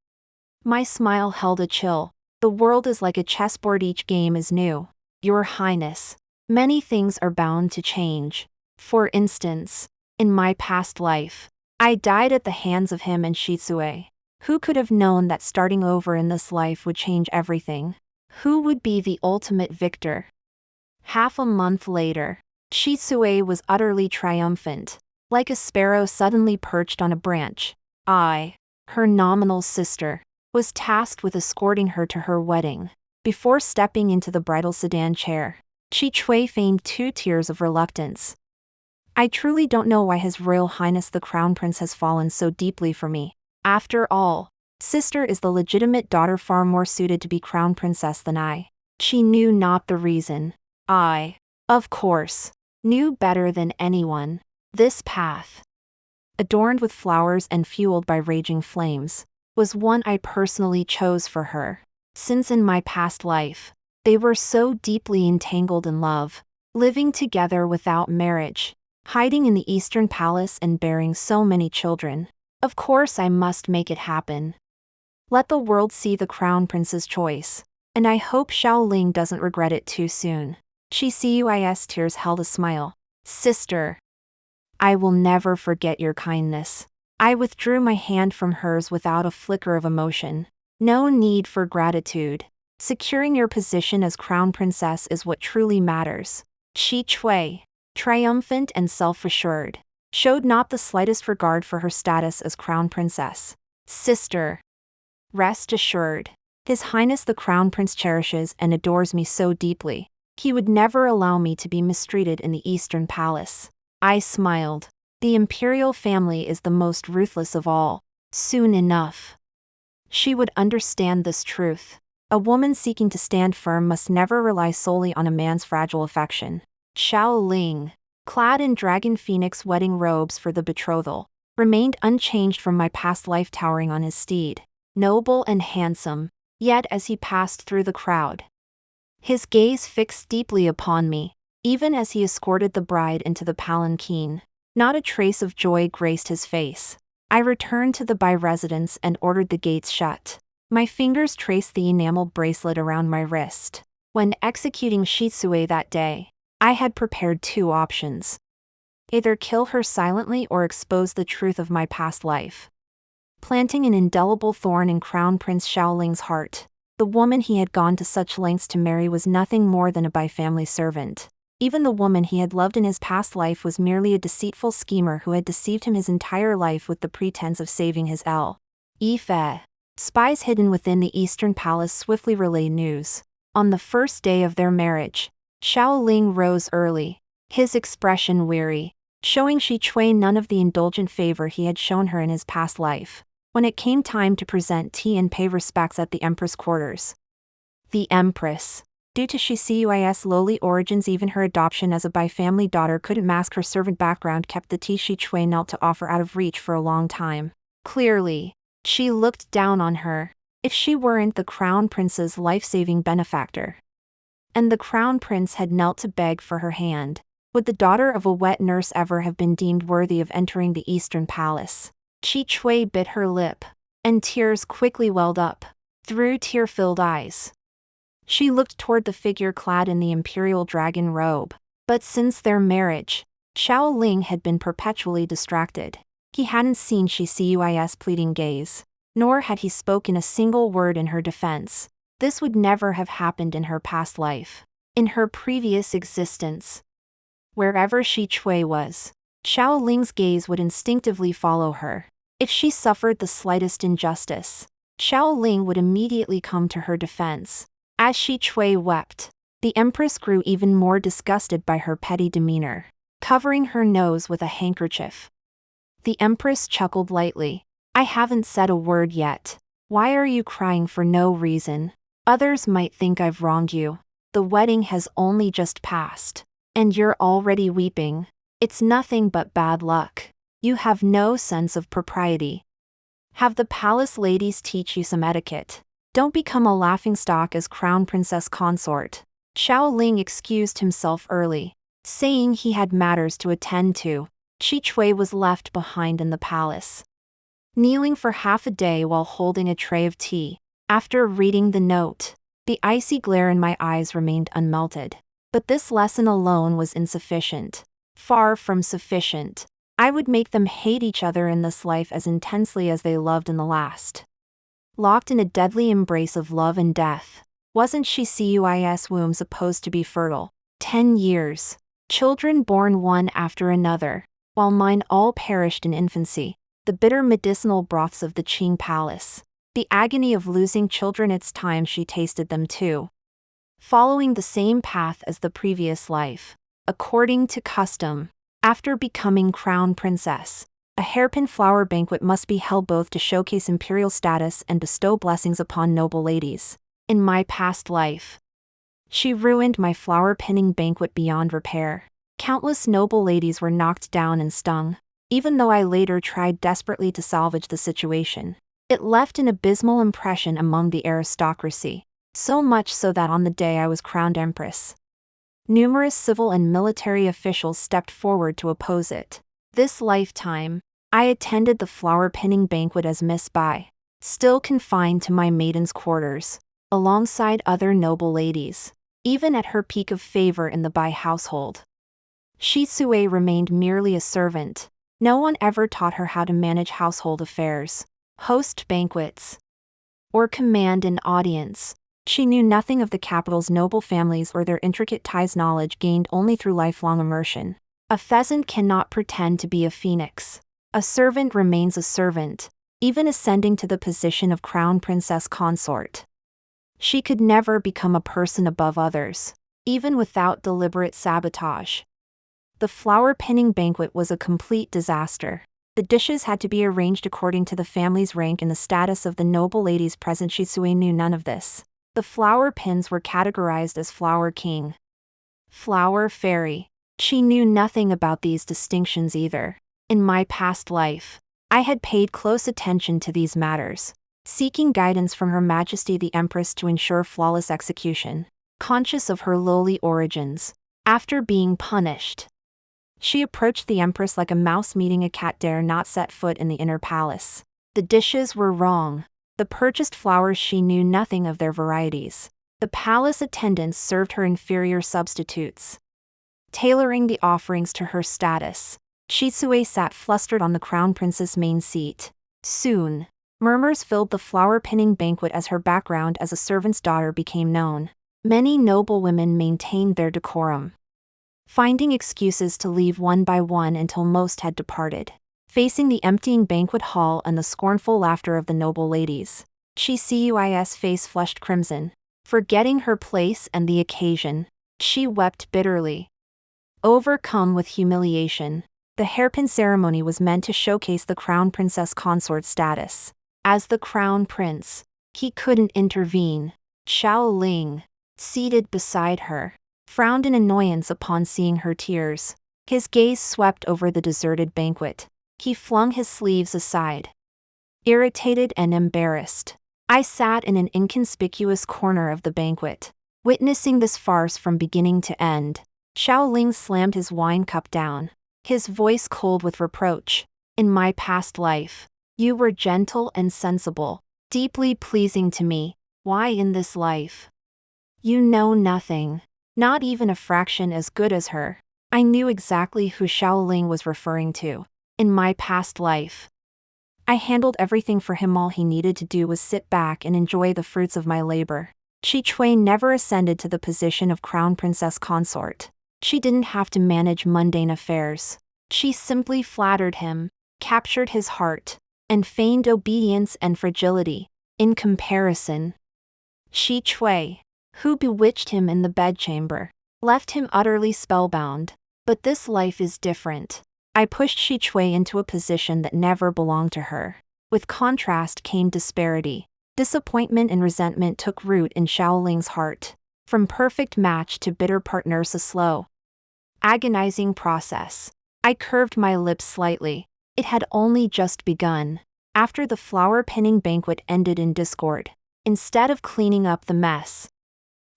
[SPEAKER 1] My smile held a chill. The world is like a chessboard, each game is new. Your Highness, many things are bound to change. For instance, in my past life, I died at the hands of him and Shi Cui. Who could have known that starting over in this life would change everything? Who would be the ultimate victor? Half a month later, Shisue was utterly triumphant. Like a sparrow suddenly perched on a branch, I, her nominal sister, was tasked with escorting her to her wedding. Before stepping into the bridal sedan chair, Chi-Chui feigned 2 tears of reluctance. I truly don't know why His Royal Highness the Crown Prince has fallen so deeply for me. After all, sister is the legitimate daughter far more suited to be crown princess than I. She knew not the reason. I, of course, knew better than anyone. This path, adorned with flowers and fueled by raging flames, was one I personally chose for her. Since in my past life, they were so deeply entangled in love, living together without marriage, hiding in the Eastern Palace and bearing so many children. Of course I must make it happen. Let the world see the Crown Prince's choice, and I hope Xiaoling doesn't regret it too soon. Chicui's tears held a smile. Sister, I will never forget your kindness. I withdrew my hand from hers without a flicker of emotion. No need for gratitude. Securing your position as Crown Princess is what truly matters. Chi-Chui, triumphant and self-assured, showed not the slightest regard for her status as Crown Princess. Sister, rest assured, His Highness the Crown Prince cherishes and adores me so deeply. He would never allow me to be mistreated in the Eastern Palace. I smiled. The imperial family is the most ruthless of all. Soon enough, she would understand this truth. A woman seeking to stand firm must never rely solely on a man's fragile affection. Xiaoling, clad in dragon phoenix wedding robes for the betrothal, remained unchanged from my past life, towering on his steed, noble and handsome. Yet as he passed through the crowd, his gaze fixed deeply upon me, even as he escorted the bride into the palanquin. Not a trace of joy graced his face. I returned to the Bai residence and ordered the gates shut. My fingers traced the enamel bracelet around my wrist. When executing Shisue that day, I had prepared 2 options. Either kill her silently or expose the truth of my past life. Planting an indelible thorn in Crown Prince Xiaoling's heart, the woman he had gone to such lengths to marry was nothing more than a Bai family servant. Even the woman he had loved in his past life was merely a deceitful schemer who had deceived him his entire life with the pretense of saving his Ife. Spies hidden within the Eastern Palace swiftly relayed news. On the first day of their marriage, Xiaoling rose early, his expression weary, showing Chi-Chui none of the indulgent favor he had shown her in his past life. When it came time to present tea and pay respects at the Empress quarters, the Empress, due to Shisuyui's lowly origins, even her adoption as a Bai family daughter couldn't mask her servant background, kept the tea Chi-Chui knelt to offer out of reach for a long time. Clearly, she looked down on her. If she weren't the Crown Prince's life-saving benefactor, and the Crown Prince had knelt to beg for her hand, would the daughter of a wet nurse ever have been deemed worthy of entering the Eastern Palace? Chi-Chui bit her lip, and tears quickly welled up through tear-filled eyes. She looked toward the figure clad in the imperial dragon robe. But since their marriage, Xiaoling had been perpetually distracted. He hadn't seen Shisuyui's pleading gaze, nor had he spoken a single word in her defense. This would never have happened in her past life. In her previous existence, wherever Chi-Chui was, Xiaoling's gaze would instinctively follow her. If she suffered the slightest injustice, Xiaoling would immediately come to her defense. As Chi-Chui wept, the Empress grew even more disgusted by her petty demeanor, covering her nose with a handkerchief. The Empress chuckled lightly. I haven't said a word yet. Why are you crying for no reason? Others might think I've wronged you. The wedding has only just passed, and you're already weeping. It's nothing but bad luck. You have no sense of propriety. Have the palace ladies teach you some etiquette. Don't become a laughingstock as Crown Princess consort. Xiaoling excused himself early, saying he had matters to attend to. Chi-Chui was left behind in the palace, kneeling for half a day while holding a tray of tea. After reading the note, the icy glare in my eyes remained unmelted. But this lesson alone was insufficient. Far from sufficient. I would make them hate each other in this life as intensely as they loved in the last. Locked in a deadly embrace of love and death. Wasn't she Cuis womb supposed to be fertile? 10 years. Children born one after another, while mine all perished in infancy. The bitter medicinal broths of the Qing palace. The agony of losing children, it's time she tasted them too. Following the same path as the previous life. According to custom. After becoming crown princess, a hairpin flower banquet must be held both to showcase imperial status and bestow blessings upon noble ladies. In my past life, she ruined my flower pinning banquet beyond repair. Countless noble ladies were knocked down and stung. Even though I later tried desperately to salvage the situation, it left an abysmal impression among the aristocracy. So much so that on the day I was crowned empress, numerous civil and military officials stepped forward to oppose it. This lifetime, I attended the flower pinning banquet as Miss Bai, still confined to my maiden's quarters, alongside other noble ladies. Even at her peak of favor in the Bai household, Shi Sui remained merely a servant. No one ever taught her how to manage household affairs, host banquets, or command an audience. She knew nothing of the capital's noble families or their intricate ties, knowledge gained only through lifelong immersion. A pheasant cannot pretend to be a phoenix. A servant remains a servant, even ascending to the position of crown princess consort. She could never become a person above others, even without deliberate sabotage. The flower pinning banquet was a complete disaster. The dishes had to be arranged according to the family's rank and the status of the noble ladies present. Shi Sui knew none of this. The flower pins were categorized as Flower King, Flower Fairy. She knew nothing about these distinctions either. In my past life, I had paid close attention to these matters, seeking guidance from Her Majesty the Empress to ensure flawless execution. Conscious of her lowly origins, after being punished, she approached the Empress like a mouse meeting a cat, dare not set foot in the inner palace. The dishes were wrong. The purchased flowers, she knew nothing of their varieties. The palace attendants served her inferior substitutes, tailoring the offerings to her status. Shi Sui sat flustered on the crown princess' main seat. Soon, murmurs filled the flower pinning banquet as her background as a servant's daughter became known. Many noble women maintained their decorum, finding excuses to leave one by one until most had departed. Facing the emptying banquet hall and the scornful laughter of the noble ladies, Shi Cui's face flushed crimson. Forgetting her place and the occasion, she wept bitterly. Overcome with humiliation, the hairpin ceremony was meant to showcase the crown princess consort status. As the crown prince, he couldn't intervene. Xiao Ling, seated beside her, frowned in annoyance upon seeing her tears. His gaze swept over the deserted banquet. He flung his sleeves aside, irritated and embarrassed. I sat in an inconspicuous corner of the banquet, witnessing this farce from beginning to end. Xiao Ling slammed his wine cup down, his voice cold with reproach. In my past life, you were gentle and sensible, deeply pleasing to me. Why in this life? You know nothing, not even a fraction as good as her. I knew exactly who Xiao Ling was referring to. In my past life, I handled everything for him. All he needed to do was sit back and enjoy the fruits of my labor. Shi Chui never ascended to the position of crown princess consort. She didn't have to manage mundane affairs. She simply flattered him, captured his heart, and feigned obedience and fragility. In comparison, Shi Chui, who bewitched him in the bedchamber, left him utterly spellbound. But this life is different. I pushed Shi Chui into a position that never belonged to her. With contrast came disparity. Disappointment and resentment took root in Xiao Ling's heart. From perfect match to bitter partners, a slow, agonizing process. I curved my lips slightly. It had only just begun. After the flower pinning banquet ended in discord, instead of cleaning up the mess,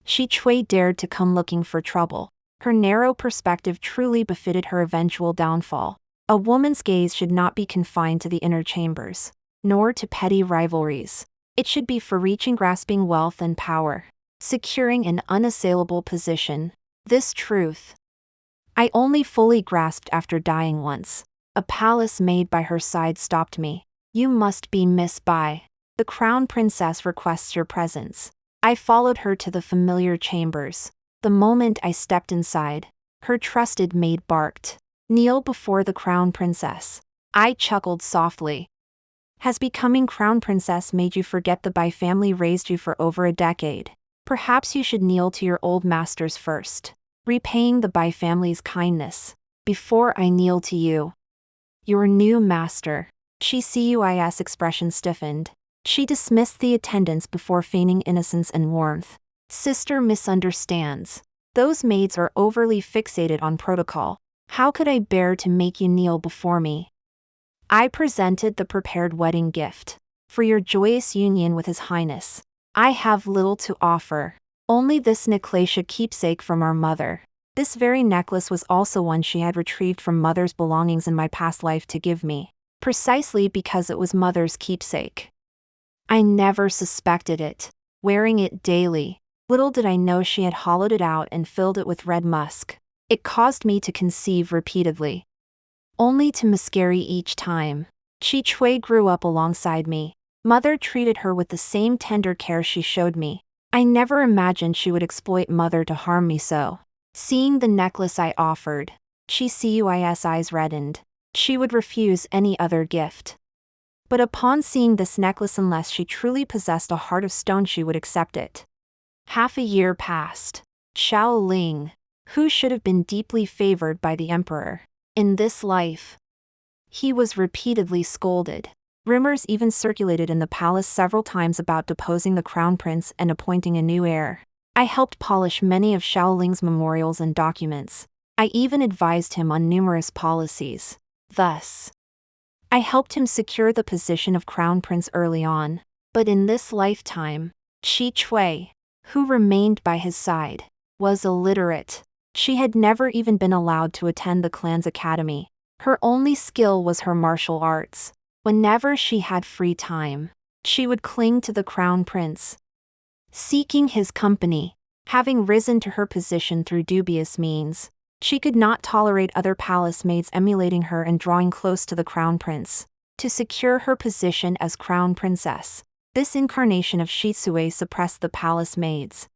[SPEAKER 1] Shi Chui dared to come looking for trouble. Her narrow perspective truly befitted her eventual downfall. A woman's gaze should not be confined to the inner chambers, nor to petty rivalries. It should be far-reaching, grasping wealth and power, securing an unassailable position. This truth I only fully grasped after dying once. A palace maid by her side stopped me. You must be Miss Bai. The crown princess requests your presence. I followed her to the familiar chambers. The moment I stepped inside, her trusted maid barked, "Kneel before the crown princess." I chuckled softly. Has becoming crown princess made you forget the Bai family raised you for over a decade? Perhaps you should kneel to your old masters first, repaying the Bai family's kindness, before I kneel to you. Your new master. Chicui's expression stiffened. She dismissed the attendants before feigning innocence and warmth. Sister misunderstands. Those maids are overly fixated on protocol. How could I bear to make you kneel before me? I presented the prepared wedding gift. For your joyous union with His Highness. I have little to offer. Only this necklace keepsake from our mother. This very necklace was also one she had retrieved from Mother's belongings in my past life to give me, precisely because it was Mother's keepsake. I never suspected it. Wearing it daily, little did I know she had hollowed it out and filled it with red musk. It caused me to conceive repeatedly, only to miscarry each time. Chi Chui grew up alongside me. Mother treated her with the same tender care she showed me. I never imagined she would exploit Mother to harm me so. Seeing the necklace I offered, Chicui's eyes reddened. She would refuse any other gift. But upon seeing this necklace, unless she truly possessed a heart of stone, she would accept it. Half a year passed. Xiao Ling, who should have been deeply favored by the emperor in this life, he was repeatedly scolded. Rumors even circulated in the palace several times about deposing the crown prince and appointing a new heir. I helped polish many of Xiao Ling's memorials and documents. I even advised him on numerous policies. Thus, I helped him secure the position of crown prince early on. But in this lifetime, Chi Chui, who remained by his side, was illiterate. She had never even been allowed to attend the clan's academy. Her only skill was her martial arts. Whenever she had free time, she would cling to the crown prince, seeking his company. Having risen to her position through dubious means, she could not tolerate other palace maids emulating her and drawing close to the crown prince. To secure her position as crown princess, this incarnation of Shitsue suppressed the palace maids,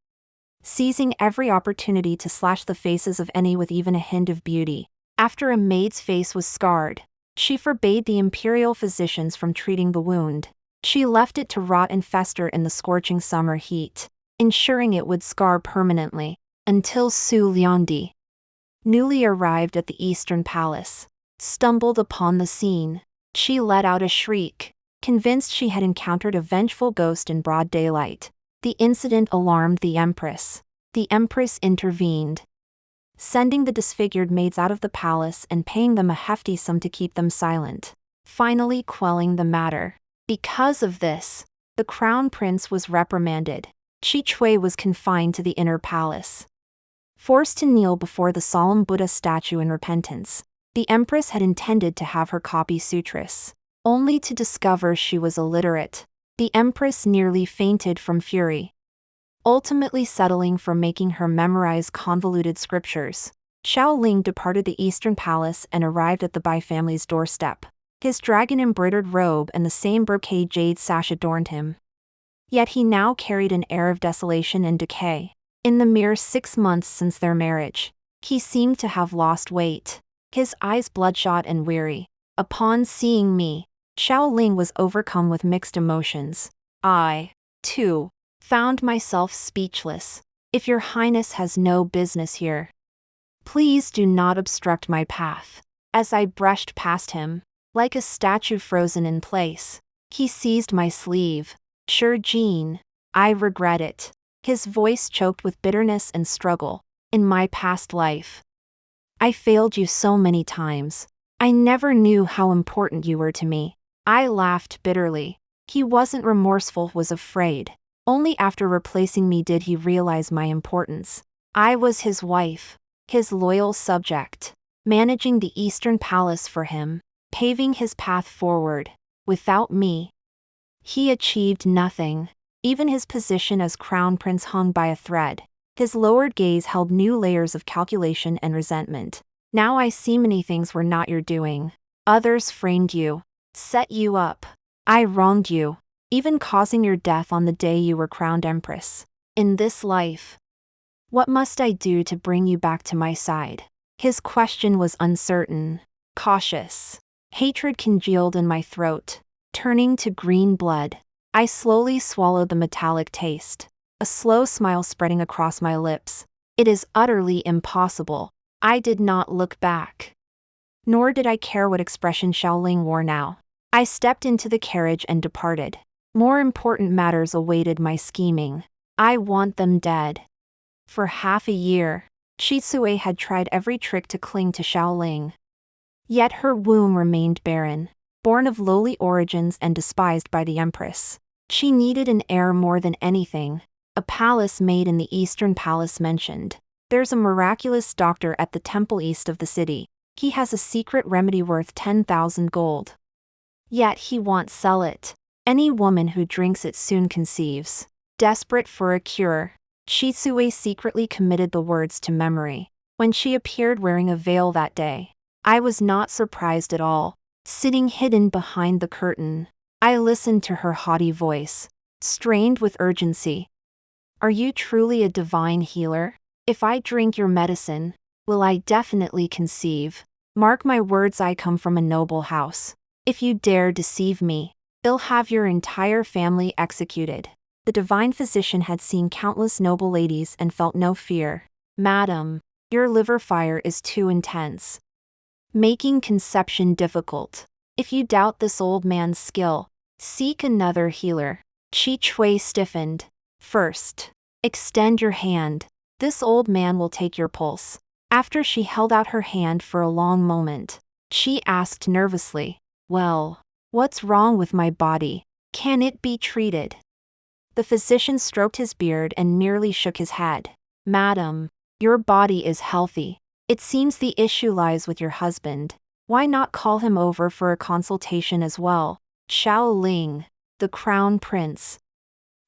[SPEAKER 1] seizing every opportunity to slash the faces of any with even a hint of beauty. After a maid's face was scarred, she forbade the imperial physicians from treating the wound. She left it to rot and fester in the scorching summer heat, ensuring it would scar permanently, until Su Liandi, newly arrived at the Eastern Palace, stumbled upon the scene. She let out a shriek, convinced she had encountered a vengeful ghost in broad daylight. The incident alarmed the Empress. The Empress intervened, sending the disfigured maids out of the palace and paying them a hefty sum to keep them silent, finally quelling the matter. Because of this, the crown prince was reprimanded. Chi Chui was confined to the inner palace, forced to kneel before the solemn Buddha statue in repentance. The Empress had intended to have her copy sutras, only to discover she was illiterate. The Empress nearly fainted from fury, ultimately settling for making her memorize convoluted scriptures. Xiao Ling departed the Eastern Palace and arrived at the Bai family's doorstep. His dragon-embroidered robe and the same brocade jade sash adorned him. Yet he now carried an air of desolation and decay. In the mere 6 months since their marriage, he seemed to have lost weight, his eyes bloodshot and weary. Upon seeing me, Xiao Ling was overcome with mixed emotions. I, too, found myself speechless. If your highness has no business here, please do not obstruct my path. As I brushed past him, like a statue frozen in place, he seized my sleeve. Sure, Jean, I regret it. His voice choked with bitterness and struggle. In my past life, I failed you so many times. I never knew how important you were to me. I laughed bitterly. He wasn't remorseful, was afraid. Only after replacing me did he realize my importance. I was his wife, his loyal subject, managing the Eastern Palace for him, paving his path forward. Without me, he achieved nothing. Even his position as crown prince hung by a thread. His lowered gaze held new layers of calculation and resentment. Now I see many things were not your doing. Others framed you, set you up. I wronged you, even causing your death on the day you were crowned empress. In this life, what must I do to bring you back to my side? His question was uncertain, cautious. Hatred congealed in my throat, turning to green blood. I slowly swallowed the metallic taste, a slow smile spreading across my lips. It is utterly impossible. I did not look back. Nor did I care what expression Xiaoling wore now. I stepped into the carriage and departed. More important matters awaited my scheming. I want them dead. For half a year, Shitsue had tried every trick to cling to Xiaoling. Yet her womb remained barren, born of lowly origins and despised by the empress. She needed an heir more than anything. A palace maid in the eastern palace mentioned. There's a miraculous doctor at the temple east of the city. He has a secret remedy worth 10,000 gold. Yet he won't sell it. Any woman who drinks it soon conceives. Desperate for a cure, Shitsue secretly committed the words to memory. When she appeared wearing a veil that day, I was not surprised at all. Sitting hidden behind the curtain, I listened to her haughty voice, strained with urgency. Are you truly a divine healer? If I drink your medicine, will I definitely conceive? Mark my words, I come from a noble house. If you dare deceive me, they'll have your entire family executed. The divine physician had seen countless noble ladies and felt no fear. Madam, your liver fire is too intense, making conception difficult. If you doubt this old man's skill, seek another healer. Chi Chui stiffened. First, extend your hand. This old man will take your pulse. After she held out her hand for a long moment, she asked nervously, well, what's wrong with my body? Can it be treated? The physician stroked his beard and merely shook his head. Madam, your body is healthy. It seems the issue lies with your husband. Why not call him over for a consultation as well? Xiao Ling, the crown prince,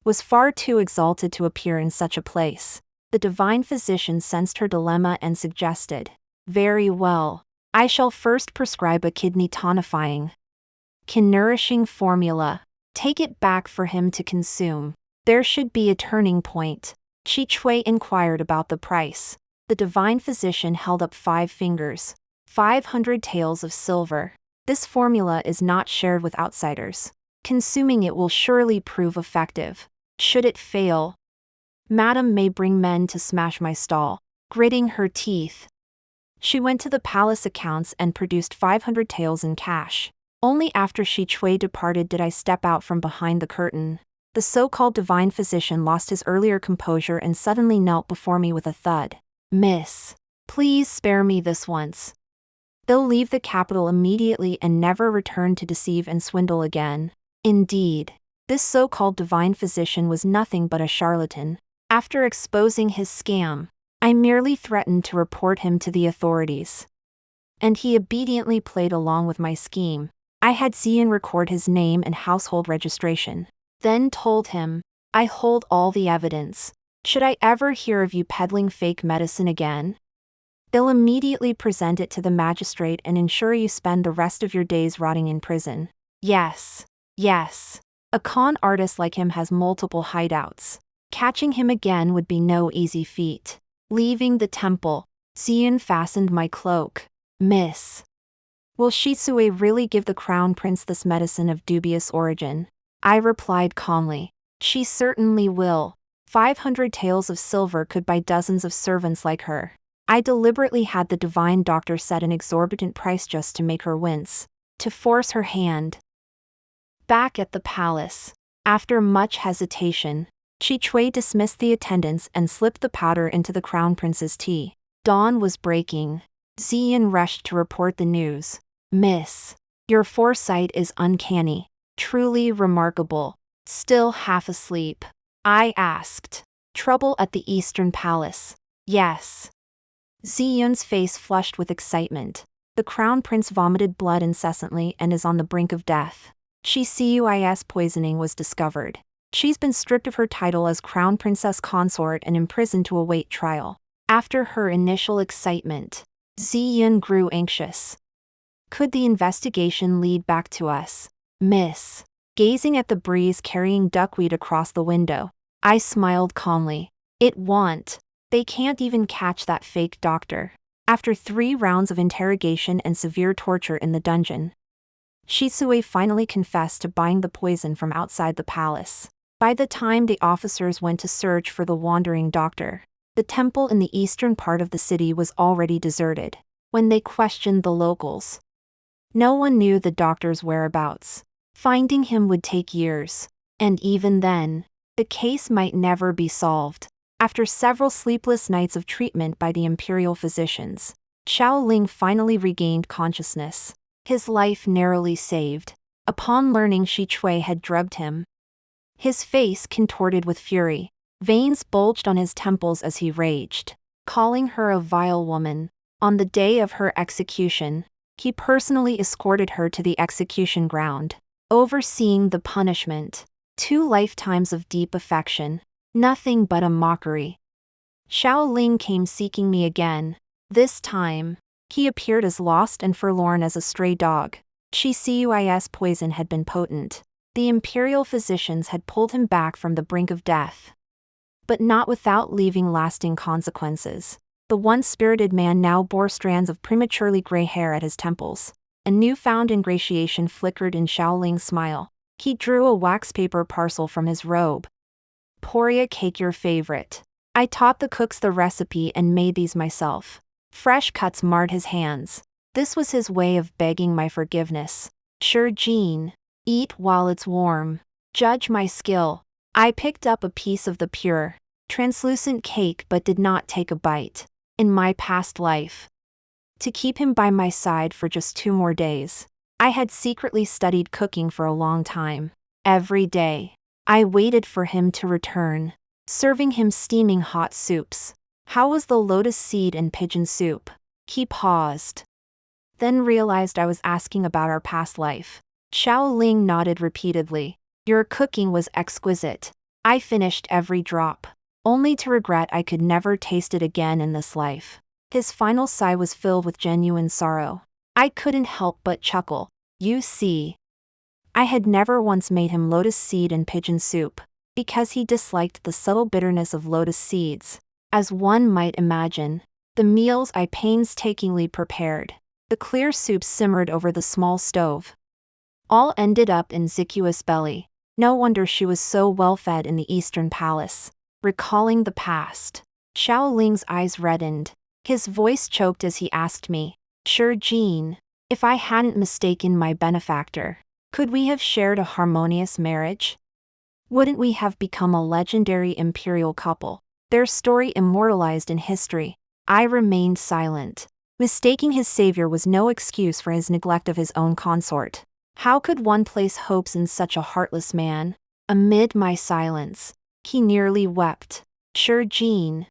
[SPEAKER 1] was far too exalted to appear in such a place. The divine physician sensed her dilemma and suggested, very well. I shall first prescribe a kidney tonifying, nourishing formula. Take it back for him to consume. There should be a turning point. Chi Chui inquired about the price. The divine physician held up 5 fingers. 500 taels of silver. This formula is not shared with outsiders. Consuming it will surely prove effective. Should it fail, Madam may bring men to smash my stall. Gritting her teeth, she went to the palace accounts and produced 500 taels in cash. Only after Shi Chui departed did I step out from behind the curtain. The so-called divine physician lost his earlier composure and suddenly knelt before me with a thud. Miss, please spare me this once. They'll leave the capital immediately and never return to deceive and swindle again. Indeed, this so-called divine physician was nothing but a charlatan. After exposing his scam, I merely threatened to report him to the authorities. And he obediently played along with my scheme. I had Xian record his name and household registration. Then told him, I hold all the evidence. Should I ever hear of you peddling fake medicine again, they'll immediately present it to the magistrate and ensure you spend the rest of your days rotting in prison. Yes. Yes. A con artist like him has multiple hideouts. Catching him again would be no easy feat. Leaving the temple, Xian fastened my cloak. Miss, will Shitsue really give the crown prince this medicine of dubious origin? I replied calmly. She certainly will. 500 taels of silver could buy dozens of servants like her. I deliberately had the divine doctor set an exorbitant price just to make her wince, to force her hand. Back at the palace, after much hesitation, Chi Chui dismissed the attendants and slipped the powder into the crown prince's tea. Dawn was breaking. Xian rushed to report the news. Miss, your foresight is uncanny. Truly remarkable. Still half asleep? I asked. Trouble at the Eastern Palace. Yes. Xian's face flushed with excitement. The crown prince vomited blood incessantly and is on the brink of death. Cuis poisoning was discovered. She's been stripped of her title as crown princess consort and imprisoned to await trial. After her initial excitement, Xian grew anxious. Could the investigation lead back to us? Miss. Gazing at the breeze carrying duckweed across the window, I smiled calmly. It won't. They can't even catch that fake doctor. After 3 rounds of interrogation and severe torture in the dungeon, Shisue finally confessed to buying the poison from outside the palace. By the time the officers went to search for the wandering doctor, the temple in the eastern part of the city was already deserted. When they questioned the locals, no one knew the doctor's whereabouts. Finding him would take years, and even then, the case might never be solved. After several sleepless nights of treatment by the imperial physicians, Xiao Ling finally regained consciousness, his life narrowly saved. Upon learning Shi Chui had drugged him, his face contorted with fury, veins bulged on his temples as he raged, calling her a vile woman. On the day of her execution, he personally escorted her to the execution ground, overseeing the punishment. 2 lifetimes of deep affection, nothing but a mockery. Xiao Ling came seeking me again. This time, he appeared as lost and forlorn as a stray dog. Chicui's poison had been potent. The imperial physicians had pulled him back from the brink of death, but not without leaving lasting consequences. The once-spirited man now bore strands of prematurely gray hair at his temples. A newfound ingratiation flickered in Xiao Ling's smile. He drew a wax paper parcel from his robe. Poria cake, your favorite. I taught the cooks the recipe and made these myself. Fresh cuts marred his hands. This was his way of begging my forgiveness. Sure, Jean. Eat while it's warm. Judge my skill. I picked up a piece of the pure, translucent cake but did not take a bite. In my past life, to keep him by my side for just 2 more days, I had secretly studied cooking for a long time. Every day, I waited for him to return, serving him steaming hot soups. How was the lotus seed and pigeon soup? He paused, then realized I was asking about our past life. Xiao Ling nodded repeatedly. Your cooking was exquisite. I finished every drop, only to regret I could never taste it again in this life. His final sigh was filled with genuine sorrow. I couldn't help but chuckle. You see, I had never once made him lotus seed and pigeon soup, because he disliked the subtle bitterness of lotus seeds. As one might imagine, the meals I painstakingly prepared, the clear soup simmered over the small stove, all ended up in Ziku's belly. No wonder she was so well fed in the Eastern Palace. Recalling the past, Xiao Ling's eyes reddened. His voice choked as he asked me, Sure, Jean, if I hadn't mistaken my benefactor, could we have shared a harmonious marriage? Wouldn't we have become a legendary imperial couple, their story immortalized in history? I remained silent. Mistaking his savior was no excuse for his neglect of his own consort. How could one place hopes in such a heartless man? Amid my silence, he nearly wept. Sure, Jean.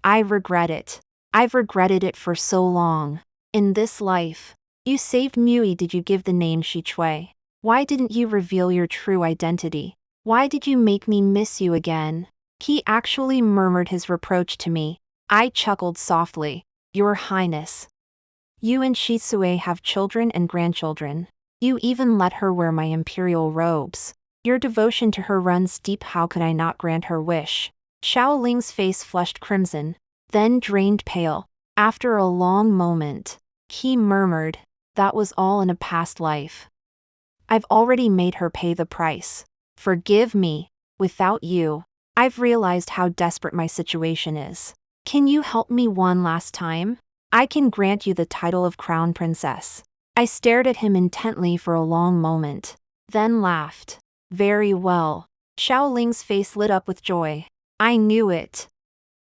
[SPEAKER 1] I regret it. I've regretted it for so long. In this life, you saved Mui. Did you give the name Shi Chui? Why didn't you reveal your true identity? Why did you make me miss you again? He actually murmured his reproach to me. I chuckled softly. Your Highness, you and Shisue have children and grandchildren. You even let her wear my imperial robes. Your devotion to her runs deep. How could I not grant her wish? Xiao Ling's face flushed crimson, then drained pale. After a long moment, he murmured, that was all in a past life. I've already made her pay the price. Forgive me. Without you, I've realized how desperate my situation is. Can you help me one last time? I can grant you the title of Crown Princess. I stared at him intently for a long moment, then laughed. Very well. Xiao Ling's face lit up with joy. I knew it.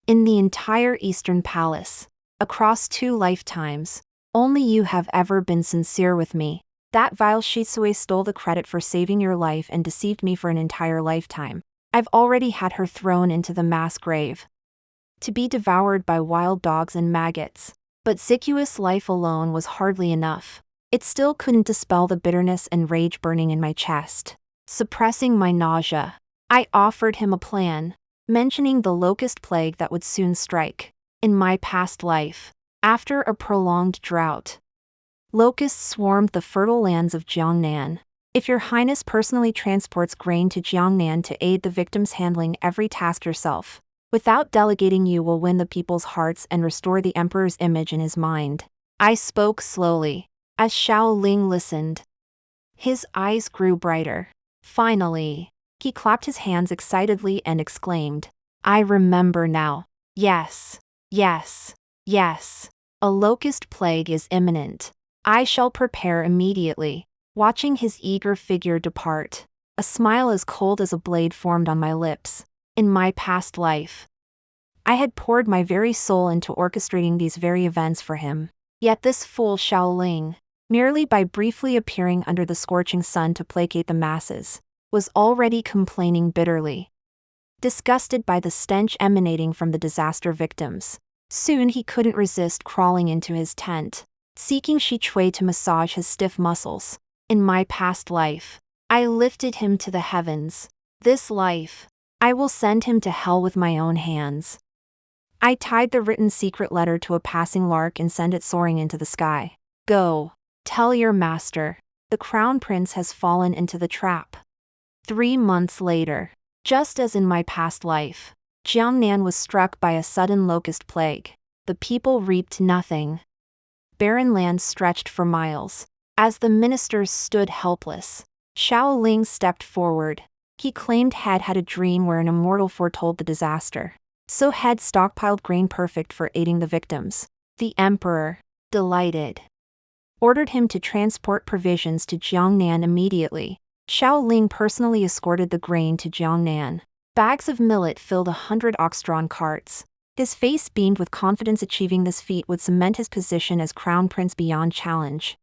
[SPEAKER 1] In the entire Eastern Palace, across 2 lifetimes, only you have ever been sincere with me. That vile Shisue stole the credit for saving your life and deceived me for an entire lifetime. I've already had her thrown into the mass grave, to be devoured by wild dogs and maggots. But Ziku's life alone was hardly enough. It still couldn't dispel the bitterness and rage burning in my chest. Suppressing my nausea, I offered him a plan, mentioning the locust plague that would soon strike. In my past life, after a prolonged drought, Locusts swarmed the fertile lands of Jiangnan. If your highness personally transports grain to Jiangnan to aid the victims handling every task yourself, without delegating, you will win the people's hearts and restore the emperor's image in his mind. I spoke slowly. As Xiao Ling listened, his eyes grew brighter. Finally, he clapped his hands excitedly and exclaimed, I remember now. Yes, yes, yes. A locust plague is imminent. I shall prepare immediately. Watching his eager figure depart, a smile as cold as a blade formed on my lips. In my past life, I had poured my very soul into orchestrating these very events for him. Yet this fool Xiao Ling, merely by briefly appearing under the scorching sun to placate the masses, was already complaining bitterly. Disgusted by the stench emanating from the disaster victims, soon he couldn't resist crawling into his tent, seeking Shi Chui to massage his stiff muscles. In my past life, I lifted him to the heavens. This life, I will send him to hell with my own hands. I tied the written secret letter to a passing lark and sent it soaring into the sky. Go, tell your master, the crown prince has fallen into the trap. 3 months later, just as in my past life, Jiangnan was struck by a sudden locust plague. The people reaped nothing. Barren lands stretched for miles. As the ministers stood helpless, Xiao Ling stepped forward. He claimed Head had a dream where an immortal foretold the disaster. So Head stockpiled grain perfect for aiding the victims. The emperor, delighted, ordered him to transport provisions to Jiangnan immediately. Xiao Ling personally escorted the grain to Jiangnan. Bags of millet filled 100 ox-drawn carts. His face beamed with confidence. Achieving this feat would cement his position as crown prince beyond challenge.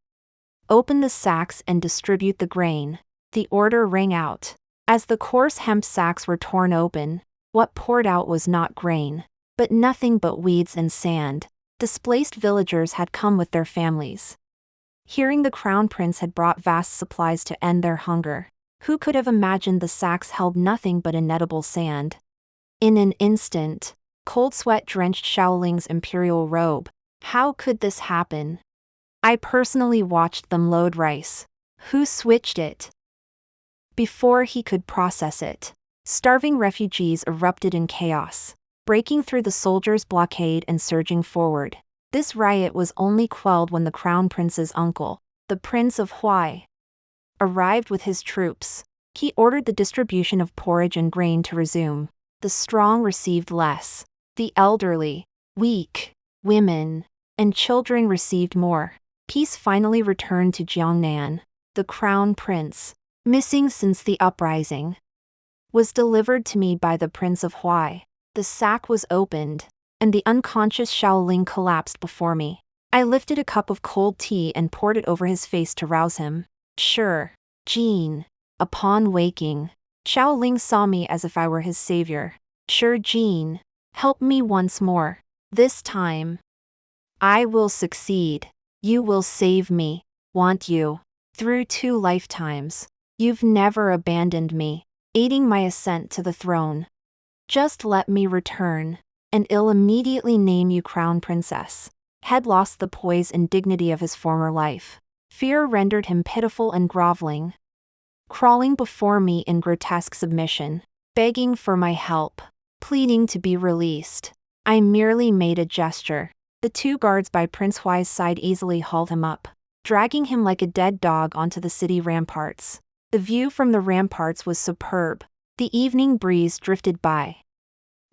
[SPEAKER 1] Open the sacks and distribute the grain. The order rang out. As the coarse hemp sacks were torn open, what poured out was not grain, but nothing but weeds and sand. Displaced villagers had come with their families. Hearing the crown prince had brought vast supplies to end their hunger, who could have imagined the sacks held nothing but inedible sand? In an instant, cold sweat drenched Xiao Ling's imperial robe. How could this happen? I personally watched them load rice. Who switched it? Before he could process it, starving refugees erupted in chaos, breaking through the soldiers' blockade and surging forward. This riot was only quelled when the crown prince's uncle, the Prince of Huai, arrived with his troops. He ordered the distribution of porridge and grain to resume. The strong received less. The elderly, weak, women, and children received more. Peace finally returned to Jiangnan. The crown prince, missing since the uprising, was delivered to me by the Prince of Huai. The sack was opened, and the unconscious Xiao Ling collapsed before me. I lifted a cup of cold tea and poured it over his face to rouse him. Sure, Jean. Upon waking, Xiao Ling saw me as if I were his savior. Sure, Jean. Help me once more. This time, I will succeed. You will save me. Want you. Through 2 lifetimes, you've never abandoned me, aiding my ascent to the throne. Just let me return, and I'll immediately name you crown princess. Had lost the poise and dignity of his former life. Fear rendered him pitiful and groveling, crawling before me in grotesque submission, begging for my help, pleading to be released. I merely made a gesture. The 2 guards by Prince Huai's side easily hauled him up, dragging him like a dead dog onto the city ramparts. The view from the ramparts was superb. The evening breeze drifted by,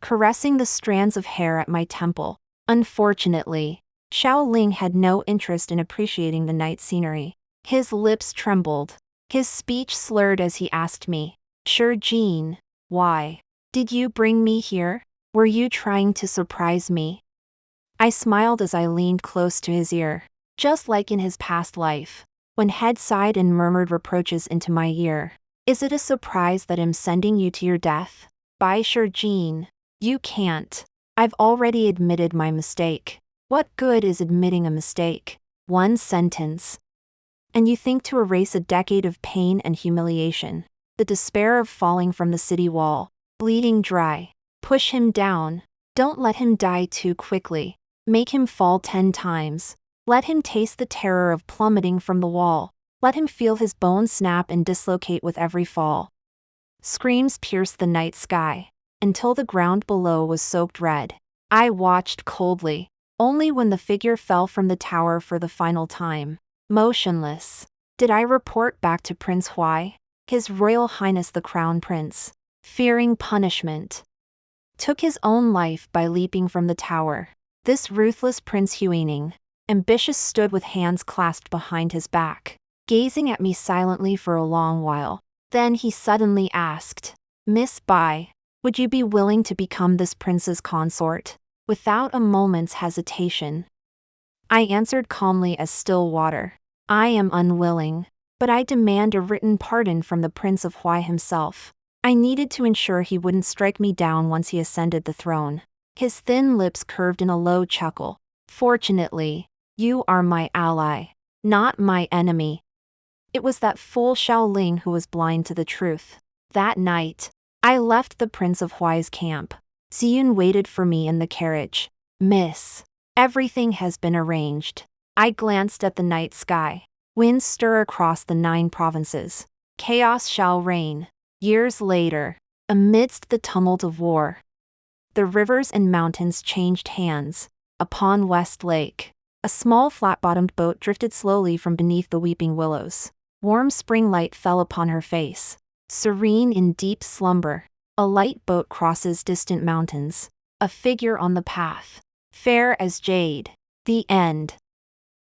[SPEAKER 1] caressing the strands of hair at my temple. Unfortunately, Xiao Ling had no interest in appreciating the night scenery. His lips trembled. His speech slurred as he asked me, Sure, Jean, why did you bring me here? Were you trying to surprise me? I smiled as I leaned close to his ear. Just like in his past life, when Head sighed and murmured reproaches into my ear. Is it a surprise that I'm sending you to your death? By Sure, Jean, you can't. I've already admitted my mistake. What good is admitting a mistake? 1 sentence. And you think to erase a decade of pain and humiliation, the despair of falling from the city wall, bleeding dry. Push him down. Don't let him die too quickly. Make him fall 10 times. Let him taste the terror of plummeting from the wall. Let him feel his bones snap and dislocate with every fall. Screams pierced the night sky, until the ground below was soaked red. I watched coldly, only when the figure fell from the tower for the final time. Motionless. Did I report back to Prince Huai? His Royal Highness the Crown Prince, fearing punishment, took his own life by leaping from the tower. This ruthless Prince Huining, ambitious, stood with hands clasped behind his back, gazing at me silently for a long while. Then he suddenly asked, "Miss Bai, would you be willing to become this prince's consort?" Without a moment's hesitation, I answered calmly as still water, "I am unwilling, but I demand a written pardon from the Prince of Huai himself." I needed to ensure he wouldn't strike me down once he ascended the throne. His thin lips curved in a low chuckle. "Fortunately, you are my ally, not my enemy." It was that fool Xiaoling who was blind to the truth. That night, I left the Prince of Huai's camp. Ziyun waited for me in the carriage. "Miss, everything has been arranged." I glanced at the night sky. Winds stir across the 9 provinces. Chaos shall reign. Years later, amidst the tumult of war, the rivers and mountains changed hands. Upon West Lake, a small flat-bottomed boat drifted slowly from beneath the weeping willows. Warm spring light fell upon her face. Serene in deep slumber, a light boat crosses distant mountains. A figure on the path, fair as jade. The end.